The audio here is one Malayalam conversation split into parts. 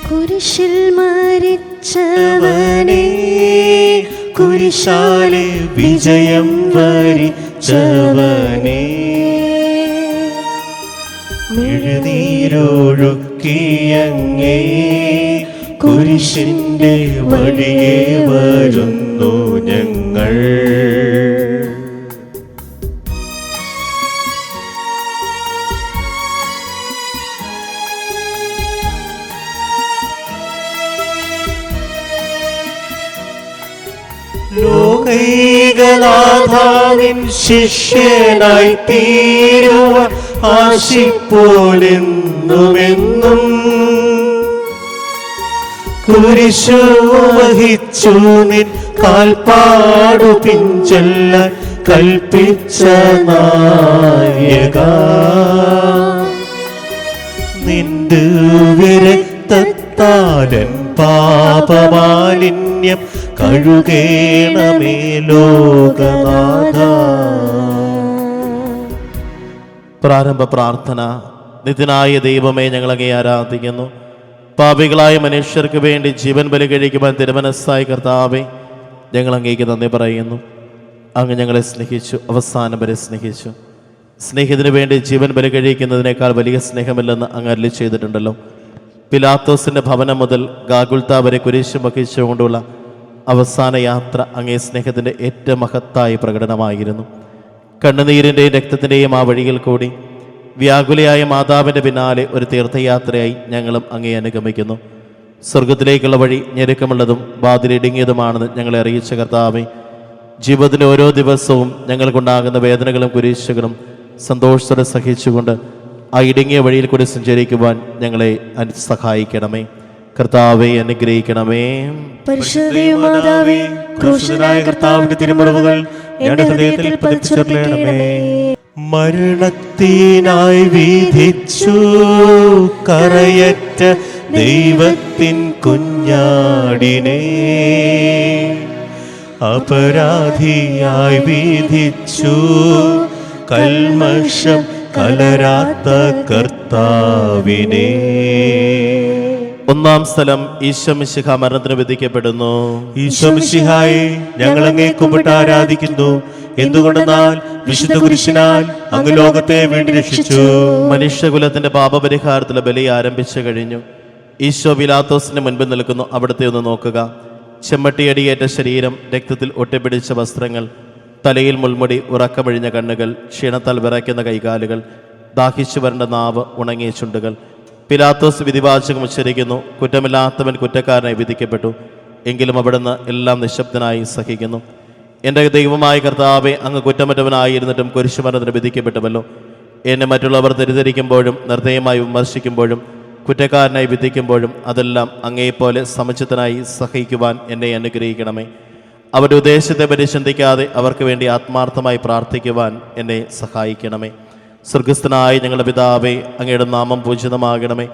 കുരിശിൽ മരിച്ചവനെ, കുരിശാലെ വിജയം വരിച്ചവനെ, എഴുന്നീരൊഴുക്കിയങ്ങേ കുരിശിന്റെ വഴിയെ വരുന്നു ഞങ്ങൾ. ലോകൈകനാഥാവിൻ ശിഷ്യനായി തീരുവാൻ ആശിപ്പോലെന്നുമെന്നും കുരിശു വഹിച്ചു നിൻ കാൽപ്പാടു പിഞ്ചെല്ലാൻ കൽപ്പിച്ച നായക, നിന്റെ വിരക്തത്താലൻ പാപമാലിന്യം കഴുകേണമേ ലോകനാഥ. പ്രാരംഭ പ്രാർത്ഥന. നിത്യനായ ദൈവമേ, ഞങ്ങളങ്ങേ ആരാധിക്കുന്നു. പാപികളായ മനുഷ്യർക്ക് വേണ്ടി ജീവൻ ബലി കഴിക്കുവാൻ തിരുമനസ്സായ കർത്താവേ, ഞങ്ങൾ അങ്ങേക്ക് നന്ദി പറയുന്നു. അങ്ങ് ഞങ്ങളെ സ്നേഹിച്ചു, അവസാനം വരെ സ്നേഹിച്ചു. സ്നേഹിതന് വേണ്ടി ജീവൻ ബലി കഴിക്കുന്നതിനേക്കാൾ വലിയ സ്നേഹമില്ലെന്ന് അങ്ങ് അരുളി ചെയ്തിട്ടുണ്ടല്ലോ. പിലാത്തോസിന്റെ ഭവനം മുതൽ ഗാഗുൽത്ത വരെ കുരിശും വഹിച്ചുകൊണ്ടുള്ള അവസാന യാത്ര അങ്ങേ സ്നേഹത്തിൻ്റെ ഏറ്റവും മഹത്തായ പ്രകടനമായിരുന്നു. കണ്ണുനീരിൻ്റെയും രക്തത്തിൻ്റെയും ആ വഴിയിൽ കൂടി വ്യാകുലയായ മാതാവിൻ്റെ പിന്നാലെ ഒരു തീർത്ഥയാത്രയായി ഞങ്ങളും അങ്ങേ അനുഗമിക്കുന്നു. സ്വർഗത്തിലേക്കുള്ള വഴി ഞെരുക്കമുള്ളതും വാതിലിടുങ്ങിയതുമാണെന്ന് ഞങ്ങളെ അറിയിച്ച കർത്താവേ, ജീവിതത്തിലെ ഓരോ ദിവസവും ഞങ്ങൾക്കുണ്ടാകുന്ന വേദനകളും കുരിശുകളും സന്തോഷത്തോടെ സഹിച്ചുകൊണ്ട് ആ ഇടുങ്ങിയ വഴിയിൽ കൂടി സഞ്ചരിക്കുവാൻ ഞങ്ങളെ സഹായിക്കണമേ. കർത്താവെ അനുഗ്രഹിക്കണമേ. പരിശുദ്ധമാതാവേ, ക്രൂശിതനായ കർത്താവിന്റെ തിരുമുറിവുകൾ എൻ്റെ ഹൃദയത്തിൽ പതിപ്പിച്ചുകൊള്ളണമേ. മരണത്തിനായി വിധിച്ചു കറയറ്റ ദൈവത്തിൻ കുഞ്ഞാടിനെ, അപരാധിയായി വിധിച്ചു കൽമഷം കലരാത്ത കർത്താവിനെ. ഒന്നാം സ്ഥലം, ഈശോ മിശിഹ മരണത്തിന് വിധിക്കപ്പെടുന്നു. ഈശോ മിശിഹായെ, ഞങ്ങൾ അങ്ങേ കുമ്പിട്ട് ആരാധിക്കുന്നു. എന്തുകൊണ്ടെന്നാൽ വിശുദ്ധ കുരിശിനാൽ അങ്ങ് ലോകത്തെ വീണ്ടും രക്ഷിച്ചു. മനുഷ്യകുലത്തിന്റെ പാപപരിഹാരത്തിലെ ബലി ആരംഭിച്ചു കഴിഞ്ഞു. ഈശോ പിലാത്തോസിന് മുൻപിൽ നിൽക്കുന്നു. അവിടുത്തെ ഒന്ന് നോക്കുക. ചെമ്മട്ടിയടിയേറ്റ ശരീരം, രക്തത്തിൽ ഒട്ടിപ്പിടിച്ച വസ്ത്രങ്ങൾ, തലയിൽ മുൾമുടി, ഉറക്കമഴിഞ്ഞ കണ്ണുകൾ, ക്ഷീണത്താൽ വിറയ്ക്കുന്ന കൈകാലുകൾ, ദാഹിച്ചു വരേണ്ട നാവ്, ഉണങ്ങിയ ചുണ്ടുകൾ. പിലാത്തോസ് വിധിവാചകം ഉച്ചരിക്കുന്നു. കുറ്റമില്ലാത്തവൻ കുറ്റക്കാരനായി വിധിക്കപ്പെട്ടു. എങ്കിലും അവിടുന്ന് എല്ലാം നിശബ്ദനായി സഹിക്കുന്നു. എൻ്റെ ദൈവമായ കർത്താവെ, അങ്ങ് കുറ്റമറ്റവനായിരുന്നിട്ടും കുരിശുമരണത്തിന് വിധിക്കപ്പെട്ടുവല്ലോ. എന്നെ മറ്റുള്ളവർ തെറ്റിദ്ധരിക്കുമ്പോഴും നിർദ്ദയമായി വിമർശിക്കുമ്പോഴും കുറ്റക്കാരനായി വിധിക്കുമ്പോഴും അതെല്ലാം അങ്ങേപ്പോലെ സമുചിതനായി സഹിക്കുവാൻ എന്നെ അനുഗ്രഹിക്കണമേ. അവരുടെ ഉദ്ദേശത്തെ പരിചിന്തിക്കാതെ അവർക്ക് വേണ്ടി ആത്മാർത്ഥമായി പ്രാർത്ഥിക്കുവാൻ എന്നെ സഹായിക്കണമേ. സ്വർഗസ്ഥനായ ഞങ്ങളുടെ പിതാവേ, അങ്ങയുടെ നാമം പൂജിതമാകണമേ.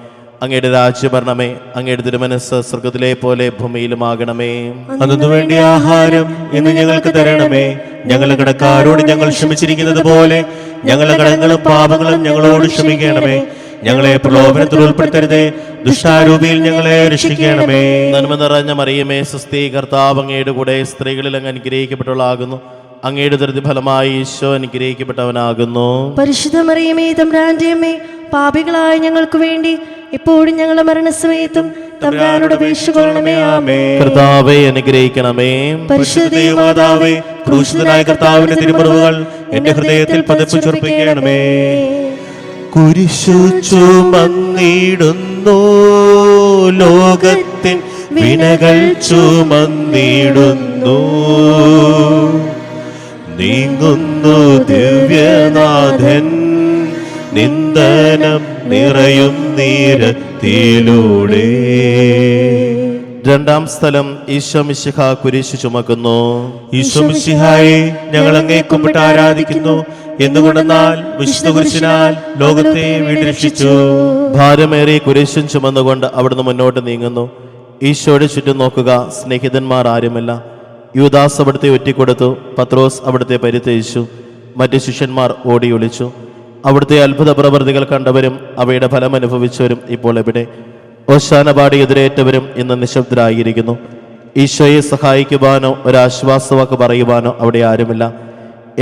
അങ്ങയുടെ രാജ്യം വരണമേ. അങ്ങയുടെ തിരുമനസ്സ് സ്വർഗത്തിലെ പോലെ ഭൂമിയിലുമാകണമേ. അതിനു വേണ്ടി ആഹാരം ഇന്ന് ഞങ്ങൾക്ക് തരണമേ. ഞങ്ങളുടെ കടക്കാരോട് ഞങ്ങൾ ക്ഷമിച്ചിരിക്കുന്നത് പോലെ ഞങ്ങളുടെ കടങ്ങളും പാപങ്ങളും ഞങ്ങളോട് ക്ഷമിക്കണമേ. ഞങ്ങളെ പ്രലോഭനത്തിൽ ഉൾപ്പെടുത്തരുതേ, ദുഷ്ടാരൂപിയിൽ ഞങ്ങളെ രക്ഷിക്കണമേ. നന്മ നിറഞ്ഞ മറിയമേ, സ്വസ്തി, കർത്താവ് അങ്ങയുടെ കൂടെ സ്ത്രീകളിൽ അങ്ങ് അനുഗ്രഹിക്കപ്പെട്ടവളാകുന്നു. അങ്ങയുടെ ഫലമായി ഈശോ അനുഗ്രഹിക്കപ്പെട്ടവനാകുന്നു. പരിശുദ്ധ മറിയമേ, തമ്പുരാന്റെ അമ്മേ, പാപികളായ ഞങ്ങൾക്ക് വേണ്ടി ഇപ്പോഴും ഞങ്ങളുടെ മരണസമയത്തും തമ്പുരാനോട് അപേക്ഷിക്കണമേ. ആമേൻ. കർത്താവേ അനുഗ്രഹിക്കണമേ. പരിശുദ്ധ മാതാവേ, ക്രൂശിതനായ കർത്താവിന്റെ തിരുമുറിവുകൾ എന്റെ ഹൃദയത്തിൽ പതിപ്പിച്ചുറപ്പിക്കണമേ. കുരിശു ചുമന്നിടുന്നു, ലോകത്തിൻ വിനകൾ ചുമന്നിടുന്നു, നീങ്ങുന്നു ദിവ്യനാഥൻ നിന്ദനം നിറയും നീരത്തിലൂടെ. രണ്ടാം സ്ഥലം, ഈശോ മിശിഹ കുരിശു ചുമക്കുന്നു. ഈശോ മിശിഹായെ, ഞങ്ങൾ അങ്ങേ കുമ്പിട്ട് ആരാധിക്കുന്നു. എന്തുകൊണ്ടെന്നാൽ വിശുദ്ധ കുരിശിനാൽ ലോകത്തെ വീണ്ടും രക്ഷിച്ചു. ഭാരമേറിയ കുരിശും ചുമന്നുകൊണ്ട് അവിടുന്ന് മുന്നോട്ട് നീങ്ങുന്നു. ഈശോയുടെ ചുറ്റും നോക്കുക. സ്നേഹിതന്മാർ ആരുമില്ല. യൂദാസ് അവിടുത്തെ ഒറ്റിക്കൊടുത്തു. പത്രോസ് അവിടുത്തെ പരിത്യജിച്ചു. മറ്റ് ശിഷ്യന്മാർ ഓടി ഒളിച്ചു. അവിടുത്തെ അത്ഭുത പ്രവൃത്തികൾ കണ്ടവരും അവയുടെ ഫലം അനുഭവിച്ചവരും ഇപ്പോൾ എവിടെ? ഓശാന പാടി എതിരേറ്റവരും ഇന്ന് നിശബ്ദരായിരിക്കുന്നു. ഈശോയെ സഹായിക്കുവാനോ ഒരാശ്വാസവാക്ക് പറയുവാനോ അവിടെ ആരുമില്ല.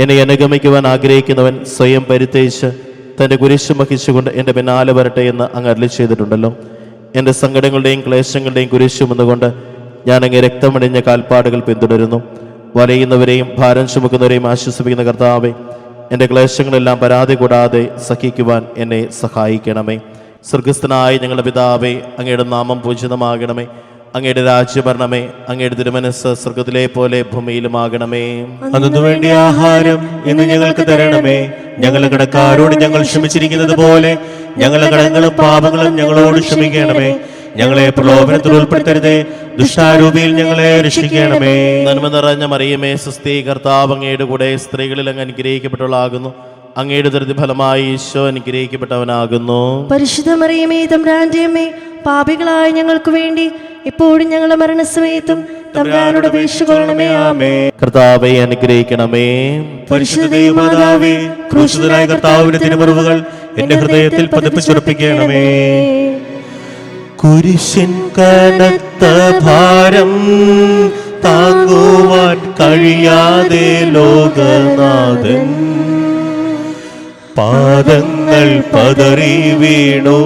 എന്നെ അനുഗമിക്കുവാൻ ആഗ്രഹിക്കുന്നവൻ സ്വയം പരിത്യജിച്ച് തൻ്റെ കുരിശ് വഹിച്ചുകൊണ്ട് എൻ്റെ പിന്നാലെ വരട്ടെ എന്ന് അങ്ങ് അരുളി ചെയ്തിട്ടുണ്ടല്ലോ. എൻ്റെ സങ്കടങ്ങളുടെയും ക്ലേശങ്ങളുടെയും കുരിശുമെന്നുകൊണ്ട് ഞാൻ അങ്ങേ രക്തമണിഞ്ഞ കാൽപ്പാടുകൾ പിന്തുടരുന്നു. വലയുന്നവരെയും ഭാരം ചുമക്കുന്നവരെയും ആശ്വസിപ്പിക്കുന്ന കർത്താവേ, എൻ്റെ ക്ലേശങ്ങളെല്ലാം പരാതി കൂടാതെ സഹിക്കുവാൻ എന്നെ സഹായിക്കണമേ. സ്വർഗസ്ഥനായ ഞങ്ങളുടെ പിതാവേ, അങ്ങയുടെ നാമം പൂജിതമാകണമേ. അങ്ങയുടെ രാജ്യം വരണമേ. അങ്ങയുടെ തിരുമനസ്സ് സ്വർഗത്തിലെ പോലെ ഭൂമിയിലുമാകണമേ. അന്നു വേണ്ടി ആഹാരം ഇന്ന് ഞങ്ങൾക്ക് തരണമേ. ഞങ്ങളുടെ കടക്കാരോട് ഞങ്ങൾ ക്ഷമിച്ചിരിക്കുന്നത് പോലെ ഞങ്ങളുടെ കടങ്ങളും പാപങ്ങളും ഞങ്ങളോട് ക്ഷമിക്കണമേ. ഞങ്ങളെ പ്രലോഭനത്തിൽ ഉൾപ്പെടുത്തരുതേ, ദുഷ്ടാരൂപിയിൽ ഞങ്ങളെ രക്ഷിക്കണമേ. നന്മ നിറഞ്ഞ മറിയമേ, സ്വസ്തി, കർത്താവ് അങ്ങയുടെ കൂടെ സ്ത്രീകളിൽ അങ്ങ് അനുഗ്രഹിക്കപ്പെട്ടവളാകുന്നു. അങ്ങയുടെ ദുരിത ഫലമായി ഈശോ അനുഗ്രഹിക്കപ്പെട്ടവനാകുന്നു. പരിശുദ്ധ മറിയമേ, തമ്പുരാന്റെ അമ്മേ, പാപികളായ ഞങ്ങൾക്ക് വേണ്ടി ഇപ്പോഴും ഞങ്ങളുടെ മരണസമയത്തും തമ്പുരാനോട് അപേക്ഷിക്കണമേ. ആമേൻ. കർത്താവെ അനുഗ്രഹിക്കണമേ. പരിശുദ്ധ ദൈവമാതാവേ, ക്രൂശിതനായ കർത്താവിന്റെ തിരുമുറിവുകൾ എന്റെ ഹൃദയത്തിൽ പതിപ്പിച്ചുറപ്പിക്കണമേ. കുരിശിൻ കനത്ത ഭാരം താങ്ങുവാൻ കഴിയാതെ ലോകനാഥൻ പാദങ്ങൾ പതറി വീണു.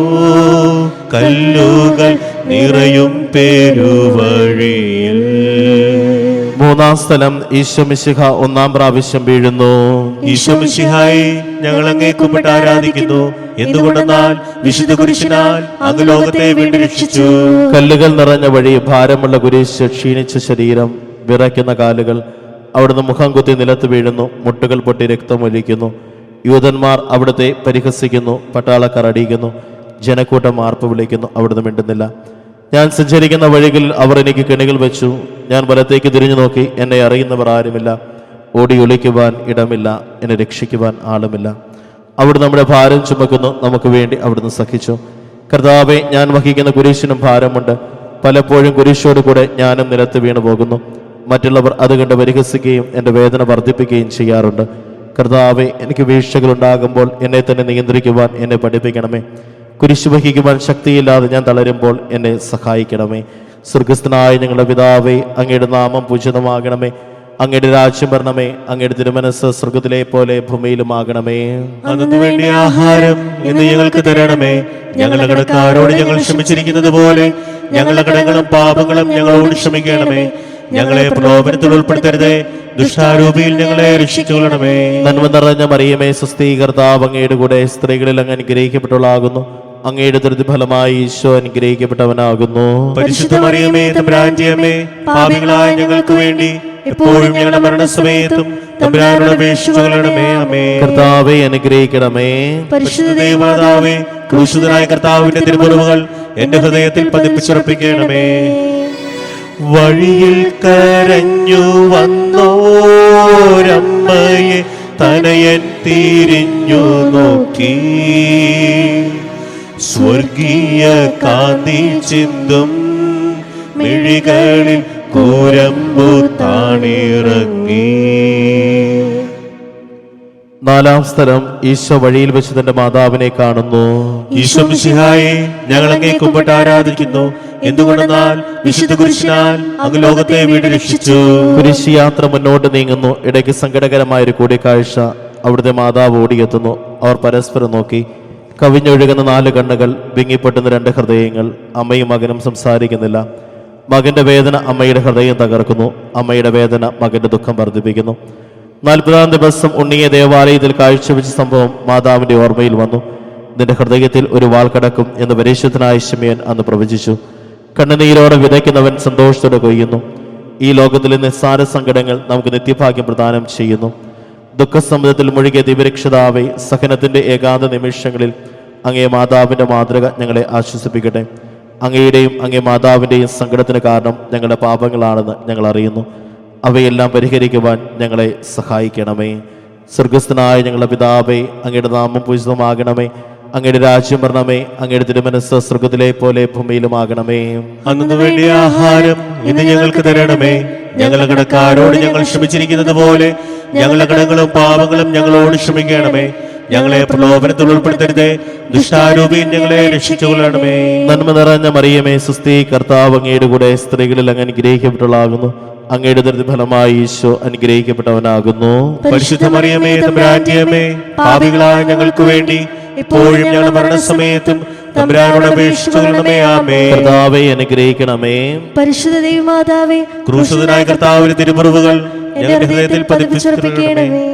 കല്ലുകൾ നിറയും പേരുവഴിയിൽ. മൂന്നാം സ്ഥലം ഈശോ മിശിഹ ഒന്നാം പ്രാവശ്യം വീഴുന്നു. ഈശോ മിശിഹായെ, ഞങ്ങൾ അങ്ങേ കുമ്പിട്ട് ആരാധിക്കുന്നു. എന്തുകൊണ്ടെന്നാൽ വിശുദ്ധ കുരിശിനാൽ അങ്ങ് ലോകത്തെ വീണ്ടും രക്ഷിച്ചു. കല്ലുകൾ നിറഞ്ഞ വഴി, ഭാരമുള്ള കുരിശ്, ക്ഷീണിച്ച ശരീരം, വിറയ്ക്കുന്ന കാലുകൾ. അവിടുന്ന് മുഖം കുത്തി നിലത്ത് വീഴുന്നു. മുട്ടുകൾ പൊട്ടി രക്തമൊലിക്കുന്നു. യൂതന്മാർ അവിടുത്തെ പരിഹസിക്കുന്നു. പട്ടാളക്കാർ അടിയിക്കുന്നു. ജനക്കൂട്ടം ആർപ്പ് വിളിക്കുന്നു. അവിടുന്ന് മിണ്ടുന്നില്ല. ഞാൻ സഞ്ചരിക്കുന്ന വഴികളിൽ അവർ എനിക്ക് കെണികൾ വെച്ചു. ഞാൻ വലത്തേക്ക് തിരിഞ്ഞു നോക്കി. എന്നെ അറിയുന്നവർ ആരുമില്ല. ഓടി ഒളിക്കുവാൻ ഇടമില്ല. എന്നെ രക്ഷിക്കുവാൻ ആളുമില്ല. അവിടുന്ന് നമ്മുടെ ഭാരം ചുമക്കുന്നു. നമുക്ക് വേണ്ടി അവിടുന്ന് സഹിച്ചു. കർത്താവെ, ഞാൻ വഹിക്കുന്ന കുരിശിനും ഭാരമുണ്ട്. പലപ്പോഴും കുരിശോട് കൂടെ ഞാനും നിലത്ത് വീണു പോകുന്നു. മറ്റുള്ളവർ അത് കണ്ട് പരിഹസിക്കുകയും എൻ്റെ വേദന വർദ്ധിപ്പിക്കുകയും ചെയ്യാറുണ്ട്. കർത്താവെ, എനിക്ക് വീഴ്ചകളുണ്ടാകുമ്പോൾ എന്നെ തന്നെ നിയന്ത്രിക്കുവാൻ എന്നെ പഠിപ്പിക്കണമേ. കുരിശ് വഹിക്കുവാൻ ശക്തിയില്ലാതെ ഞാൻ തളരുമ്പോൾ എന്നെ സഹായിക്കണമേ. സ്വർഗസ്ഥനായ ഞങ്ങളുടെ പിതാവേ, അങ്ങയുടെ നാമം പൂജിതമാകണമേ. അങ്ങയുടെ രാജ്യം വരണമേ. അങ്ങയുടെ തിരുമനസ്സ് സ്വർഗത്തിലെ പോലെ ഭൂമിയിലുമാകണമേ. അന്നു വേണ്ടി ആഹാരം ഇന്ന് ഞങ്ങൾക്ക് തരണമേ. ഞങ്ങളുടെ കടക്കാരോട് ഞങ്ങൾ ക്ഷമിച്ചിരിക്കുന്നത് പോലെ ഞങ്ങളുടെ കടങ്ങളും പാപങ്ങളും ഞങ്ങളോട് ക്ഷമിക്കണമേ. ഞങ്ങളെ പ്രലോഭനത്തിൽ ഉൾപ്പെടുത്തരുതേ, ദുഷ്ടാരൂപിയിൽ ഞങ്ങളെ രക്ഷിച്ചുകൊള്ളണമേ. നന്മ നിറഞ്ഞ മറിയമേ, സ്വസ്തി, കർത്താവ് അങ്ങയുടെ കൂടെ സ്ത്രീകളിൽ അങ്ങ് അനുഗ്രഹിക്കപ്പെട്ടവളാകുന്നു. അങ്ങയുടെ ദുരിത ഫലമായി ഈശോ അനുഗ്രഹിക്കപ്പെട്ടവനാകുന്നു. പരിശുദ്ധ മറിയമേ, തമ്പുരാന്റെ അമ്മേ, പാപികളായ ഞങ്ങൾക്ക് വേണ്ടി എപ്പോഴും ഞങ്ങളുടെ മരണസമയത്തും തമ്പുരാനോട് അപേക്ഷിച്ചുകൊള്ളണമേ. ആമേൻ. കർത്താവെ അനുഗ്രഹിക്കണമേ. പരിശുദ്ധ ദൈവമാതാവേ, ക്രൂശിതനായ കർത്താവിന്റെ തിരുമുറിവുകൾ എന്റെ ഹൃദയത്തിൽ പതിപ്പിച്ചുറപ്പിക്കണമേ. വഴിയിൽ കരഞ്ഞു വന്നോരമ്മയെ തനയൻ തിരിഞ്ഞു നോക്കി. സ്വർഗീയ കാന്തി ചിന്തും മിഴികളിൽ കൂരമ്പു താണിറങ്ങി. നാലാം സ്ഥലം ഈശോ വഴിയിൽ വെച്ച് തന്റെ മാതാവിനെ കാണുന്നു. ഈശോ മിശിഹായെ, ഞങ്ങൾ അങ്ങേ കുമ്പിട്ട് ആരാധിക്കുന്നു. എന്തുകൊണ്ടെന്നാൽ വിശുദ്ധ കുരിശിനാൽ അങ്ങ് ലോകത്തെ വീണ്ടും രക്ഷിച്ചു. കുരിശ് യാത്ര മുന്നോട്ട് നീങ്ങുന്നു. ഇടയ്ക്ക് സങ്കടകരമായൊരു കൂടിക്കാഴ്ച. അവിടുത്തെ മാതാവ് ഓടിയെത്തുന്നു. അവർ പരസ്പരം നോക്കി. കവിഞ്ഞൊഴുകുന്ന 4 കണ്ണുകൾ, വിങ്ങിപ്പൊട്ടുന്ന 2 ഹൃദയങ്ങൾ. അമ്മയും മകനും സംസാരിക്കുന്നില്ല. മകന്റെ വേദന അമ്മയുടെ ഹൃദയം തകർക്കുന്നു. അമ്മയുടെ വേദന മകന്റെ ദുഃഖം വർദ്ധിപ്പിക്കുന്നു. 40-ാം ദിവസം ഉണ്ണിയെ ദേവാലയത്തിൽ കാഴ്ചവെച്ച സംഭവം മാതാവിന്റെ ഓർമ്മയിൽ വന്നു. നിന്റെ ഹൃദയത്തിൽ ഒരു വാൾ കടക്കും എന്ന് പരിശുദ്ധനായ ശിമയോൻ അന്ന് പ്രവചിച്ചു. കണ്ണുനീരോടെ വിതയ്ക്കുന്നവൻ സന്തോഷത്തോടെ കൊയ്യുന്നു. ഈ ലോകത്തിലെ നിസ്സാര സങ്കടങ്ങൾ നമുക്ക് നിത്യഭാഗ്യം പ്രദാനം ചെയ്യുന്നു. ദുഃഖസമുദ്രത്തിൽ മുഴുകിയ ദിവ്യരക്ഷിതാവേ, സഹനത്തിന്റെ ഏകാന്ത നിമിഷങ്ങളിൽ അങ്ങേ മാതാവിന്റെ മാതൃക ഞങ്ങളെ ആശ്വസിപ്പിക്കട്ടെ. അങ്ങയുടെയും അങ്ങേ മാതാവിൻ്റെയും സങ്കടത്തിന് കാരണം ഞങ്ങളുടെ പാപങ്ങളാണെന്ന് ഞങ്ങൾ അറിയുന്നു. അവയെല്ലാം പരിഹരിക്കുവാൻ ഞങ്ങളെ സഹായിക്കണമേ. സ്വർഗസ്ഥനായ ഞങ്ങളുടെ പിതാവേ, അങ്ങയുടെ നാമം പൂജിതമാകണമേ. അങ്ങയുടെ രാജ്യം വരണമേ. അങ്ങയുടെ തിരുമനസ്സ് സ്വർഗത്തിലെ പോലെ ഭൂമിയിലുമാകണമേ. അന്നു വേണ്ടി ആഹാരം ഇന്ന് ഞങ്ങൾക്ക് തരണമേ. ഞങ്ങളുടെ കടക്കാരോട് ഞങ്ങൾ ക്ഷമിച്ചിരിക്കുന്നത് പോലെ ഞങ്ങളുടെ കടങ്ങളും പാപങ്ങളും ഞങ്ങളോട് ക്ഷമിക്കണമേ. ഞങ്ങളെ പ്രലോഭനത്തിൽ ഉൾപ്പെടുത്തരുതേ. ദുഷ്ടാരൂപിയിൽ ഞങ്ങളെ രക്ഷിച്ചുകൊള്ളണമേ. നന്മ നിറഞ്ഞ മറിയമേ സുസ്ഥി, കർത്താവ് അങ്ങയുടെ കൂടെ സ്ത്രീകളിൽ അങ്ങ് അനുഗ്രഹിക്കപ്പെട്ടവളാകുന്നു. അങ്ങയുടെ ഫലമായി ഈശോ അനുഗ്രഹിക്കപ്പെട്ടവനാകുന്നു. പരിശുദ്ധ മറിയമേ തമ്പുരാന്റെ അമ്മേ, പാപികളായ ഞങ്ങൾക്ക് വേണ്ടി ഇപ്പോഴും ഞങ്ങളുടെ മരണസമയത്തും തമ്പുരാനോട് അപേക്ഷിച്ചുകൊള്ളണമേ. ആമേൻ. കർത്താവെ അനുഗ്രഹിക്കണമേ. പരിശുദ്ധ ദൈവമാതാവേ, ക്രൂശിതനായ കർത്താവിന്റെ തിരുമുറിവുകൾ ഞങ്ങളുടെ ഹൃദയത്തിൽ പതിപ്പിച്ചുറപ്പിക്കണമേ.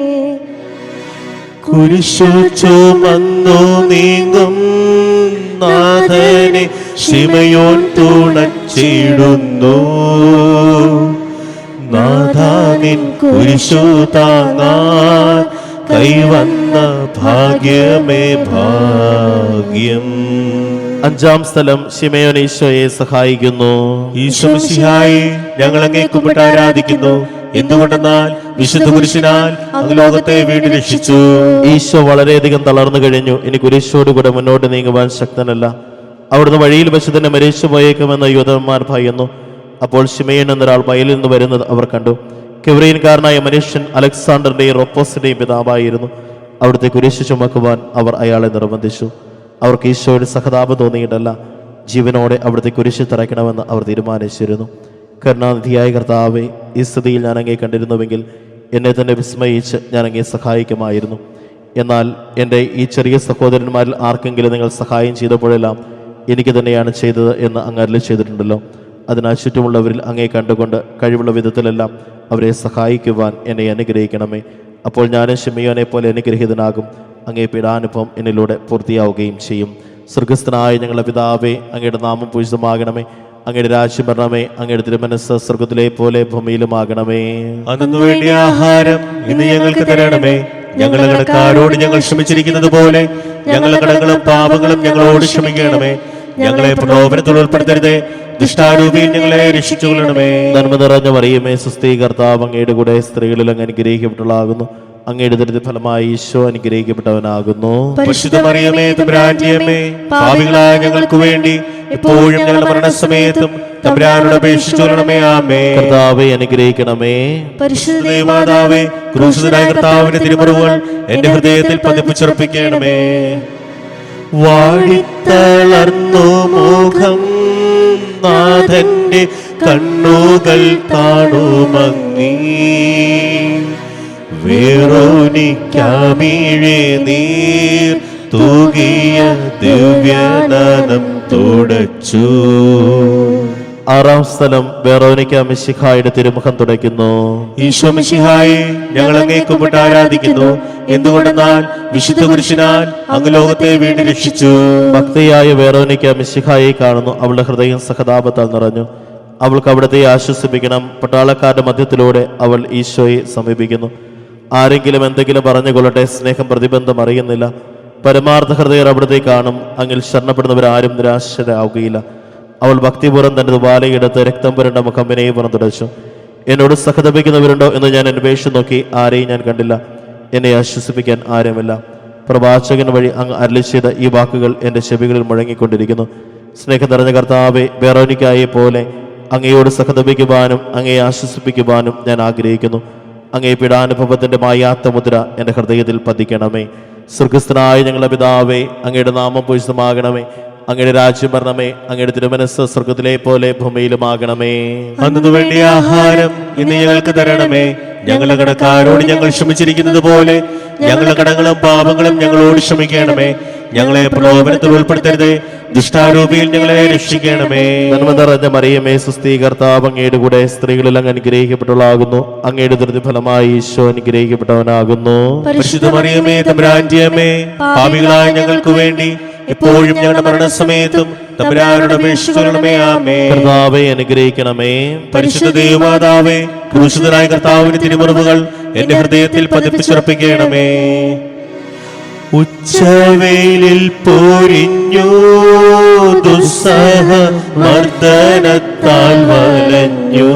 കുരിശു ചുമന്നു നീങ്ങും നാഥനെ ശിമയോൻ തുണച്ചിടുന്നു. നാഥാനിൻ കുരിശു താങ്ങാൻ കൈവന്ന ഭാഗ്യമേ ഭാഗ്യം. അഞ്ചാം സ്ഥലം ശിമയോൻ ഈശോയെ സഹായിക്കുന്നു. ഈശോ മിശിഹായെ, ഞങ്ങൾ അങ്ങേ കുമ്പിട്ട് ആരാധിക്കുന്നു. എന്തുകൊണ്ടെന്നാൽ വിശുദ്ധ കുരിശിനാൽ അങ്ങ് ലോകത്തെ വീണ്ടും രക്ഷിച്ചു. ഈശോ വളരെയധികം തളർന്നു കഴിഞ്ഞു. ഇനി കുരിശോടുകൂടെ മുന്നോട്ട് നീങ്ങുവാൻ ശക്തനല്ല. അവിടുന്ന് വഴിയിൽ വെച്ച് തന്നെ മരിച്ചു പോയേക്കുമെന്ന് യൂദന്മാർ ഭയന്നു. അപ്പോൾ ശിമയോൻ എന്നൊരാൾ വയലിൽ നിന്ന് വരുന്നത് അവർ കണ്ടു. കിവ്രീൻകാരനായ മനുഷ്യൻ അലക്സാണ്ടറിന്റെയും റൊപ്പോസിന്റെയും പിതാവായിരുന്നു. അവിടുത്തെ കുരിശ് ചുമക്കുവാൻ അവർ അയാളെ നിർബന്ധിച്ചു. അവർക്ക് ഈശോയുടെ സഹതാപം തോന്നിയിട്ടല്ല, ജീവനോടെ അവിടുത്തെ കുരിശ് തറയ്ക്കണമെന്ന് അവർ തീരുമാനിച്ചിരുന്നു. കരുണാനിധിയായ കർത്താവെ, ഈ സ്ഥിതിയിൽ ഞാൻ അങ്ങേ കണ്ടിരുന്നുവെങ്കിൽ എന്നെ തന്നെ വിസ്മയിച്ച് ഞാൻ അങ്ങേ സഹായിക്കുമായിരുന്നു. എന്നാൽ എൻ്റെ ഈ ചെറിയ സഹോദരന്മാരിൽ ആർക്കെങ്കിലും നിങ്ങൾ സഹായം ചെയ്തപ്പോഴെല്ലാം എനിക്ക് തന്നെയാണ് ചെയ്തത് എന്ന് അങ്ങ് അരുളി ചെയ്തിട്ടുണ്ടല്ലോ. അതിനാൽ ചുറ്റുമുള്ളവരിൽ അങ്ങേ കണ്ടുകൊണ്ട് കഴിവുള്ള വിധത്തിലെല്ലാം അവരെ സഹായിക്കുവാൻ എന്നെ അനുഗ്രഹിക്കണമേ. അപ്പോൾ ഞാനും ശിമയോനെ പോലെ അനുഗ്രഹീതനാകും. അങ്ങേ പീഡാനുഭവം എന്നിലൂടെ പൂർത്തിയാവുകയും ചെയ്യും. സ്വർഗസ്ഥനായ ഞങ്ങളുടെ പിതാവേ, അങ്ങയുടെ നാമം പൂജിതമാകണമേ. അങ്ങയുടെ രാജ്യം വരണമേ. അങ്ങയുടെ തിരുമനസ്സ് സ്വർഗത്തിലെ പോലെ ഭൂമിയിലുമാകണമേ. അന്നു വേണ്ടിയ ആഹാരം ഇന്ന് ഞങ്ങൾക്ക് തരണമേ. ഞങ്ങളുടെ കടക്കാരോട് ഞങ്ങൾ ക്ഷമിച്ചിരിക്കുന്നത് പോലെ ഞങ്ങളുടെ കടങ്ങളും പാപങ്ങളും ഞങ്ങളോട് ക്ഷമിക്കണമേ. ഞങ്ങളെ പ്രലോഭനത്തിൽ ഉൾപ്പെടുത്തരുതേ. ദുഷ്ടാരൂപിയിൽ ഞങ്ങളെ രക്ഷിച്ചുകൊള്ളണമേ. നന്മ നിറഞ്ഞ മറിയമേ സുസ്ഥി, കർത്താവ് അങ്ങയുടെ കൂടെ സ്ത്രീകളിൽ അങ്ങ് അനുഗ്രഹിക്കപ്പെട്ടവളാകുന്നു. അങ്ങയുടെ ദരിദ്ര ഫലമായി ഈശോ അനുഗ്രഹിക്കപ്പെട്ടവനാകുന്നു. പരിശുദ്ധ മറിയമേ തമ്പുരാന്റെ അമ്മേ, പാപികളായ ഞങ്ങൾക്ക് വേണ്ടി ഇപ്പോഴും ഞങ്ങളുടെ മരണസമയത്തും തമ്പുരാനോട് അപേക്ഷിച്ചുകൊള്ളണമേ. ആമേൻ. കർത്താവെ അനുഗ്രഹിക്കണമേ. പരിശുദ്ധ ദൈവമാതാവേ, ക്രൂശിതനായ കർത്താവിന്റെ തിരുമുറിവുകൾ എന്റെ ഹൃദയത്തിൽ പതിപ്പിച്ചുറപ്പിക്കണമേ. വാടിത്തളർന്നു മുഖം നാഥന്റെ കണ്ണുകൾ കാണുമങ്ങീ. വേറോനിക്കാമീഴേ നീർ തൂകിയ ദിവ്യനാദം തുടച്ചു. ആറാം സ്ഥലം വെറോനിക്ക മിശിഹായുടെ തിരുമുഖം തുടയ്ക്കുന്നു. ഈശോ മിശിഹായെ, ഞങ്ങൾ അങ്ങേ കുമ്പിട്ട് ആരാധിക്കുന്നു. എന്തുകൊണ്ടെന്നാൽ വിശുദ്ധ കുരിശിനാൽ അങ്ങ് ലോകത്തെ വീണ്ടും രക്ഷിച്ചു. ഭക്തിയായ വെറോനിക്ക മിശിഹായെ കാണുന്നു. അവളുടെ ഹൃദയം സഹതാപത്താൽ നിറഞ്ഞു. അവൾക്ക് അവിടത്തെ ആശ്വസിപ്പിക്കണം. പട്ടാളക്കാരുടെ മധ്യത്തിലൂടെ അവൾ ഈശോയെ സമീപിക്കുന്നു. ആരെങ്കിലും എന്തെങ്കിലും പറഞ്ഞുകൊള്ളട്ടെ, സ്നേഹം പ്രതിബന്ധം അറിയുന്നില്ല. പരമാർത്ഥ ഹൃദയർ അവിടത്തെ കാണും. അങ്ങിൽ ശരണപ്പെടുന്നവരാരും നിരാശരാവുകയില്ല. അവൾ ഭക്തിപൂർവ്വം തന്റെ തുവാലയെടുത്ത് രക്തം പുരണ്ട മുഖം വിനയപൂർവ്വം തുടച്ചു. എന്നോട് സഹതപിക്കുന്നവരുണ്ടോ എന്ന് ഞാൻ അന്വേഷിച്ചു നോക്കി, ആരെയും ഞാൻ കണ്ടില്ല. എന്നെ ആശ്വസിപ്പിക്കാൻ ആരുമില്ല. പ്രവാചകൻ വഴി അങ്ങ് അരുളി ചെയ്ത ഈ വാക്കുകൾ എൻ്റെ ചെവികളിൽ മുഴങ്ങിക്കൊണ്ടിരിക്കുന്നു. സ്നേഹം നിറഞ്ഞ കർത്താവെ, വെറോനിക്കായെ പോലെ അങ്ങയോട് സഹതപിക്കുവാനും അങ്ങയെ ആശ്വസിപ്പിക്കുവാനും ഞാൻ ആഗ്രഹിക്കുന്നു. അങ്ങേ പീഡാനുഭവത്തിന്റെ മായാത്ത മുദ്ര എൻ്റെ ഹൃദയത്തിൽ പതിക്കണമേ. സ്വർഗസ്ഥനായ ഞങ്ങളുടെ പിതാവേ, അങ്ങയുടെ നാമം പൂജിതമാകണമേ. അങ്ങയുടെ രാജ്യം വരണമേ. അങ്ങയുടെ തിരുമനസ്സ് സ്വർഗത്തിലെ പോലെ ഭൂമിയിലുമാകണമേ. അന്നു വേണ്ടിയ ആഹാരം ഇന്ന് ഞങ്ങൾക്ക് തരണമേ. ഞങ്ങളുടെ കടക്കാരോട് ഞങ്ങൾ ക്ഷമിച്ചിരിക്കുന്നത് പോലെ ഞങ്ങളുടെ കടങ്ങളും പാപങ്ങളും ഞങ്ങളോട് ക്ഷമിക്കണമേ. ഞങ്ങളെ പ്രലോഭനത്തിൽ ഉൾപ്പെടുത്തരുതേ. ദുഷ്ടാരൂപിയിൽ ഞങ്ങളെ രക്ഷിക്കണമേ. നന്മ നിറഞ്ഞ മറിയമേ സുസ്ഥി, കർത്താവ് അങ്ങയുടെ കൂടെ സ്ത്രീകളിൽ അങ്ങ് അനുഗ്രഹിക്കപ്പെട്ടവളാകുന്നു. അങ്ങയുടെ ഫലമായി ഈശോ അനുഗ്രഹിക്കപ്പെട്ടവനാകുന്നു. പരിശുദ്ധ മറിയമേ തമ്പുരാന്റെ അമ്മേ, പാപികളായ ഞങ്ങൾക്ക് വേണ്ടി ഇപ്പോഴും ഞങ്ങളുടെ മരണസമയത്തും തമ്പുരാനോട് അപേക്ഷിച്ചുകൊള്ളണമേ. ആമേൻ. കർത്താവെ അനുഗ്രഹിക്കണമേ. പരിശുദ്ധ ദൈവമാതാവേ, ക്രൂശിതനായ കർത്താവിന്റെ തിരുമുറിവുകൾ എന്റെ ഹൃദയത്തിൽ പതിപ്പിച്ചുറപ്പിക്കണമേ. ഉച്ചവെയിലിൽ പോരിഞ്ഞു ദുസ്സഹ മർദ്ദനത്താൽ വലഞ്ഞു.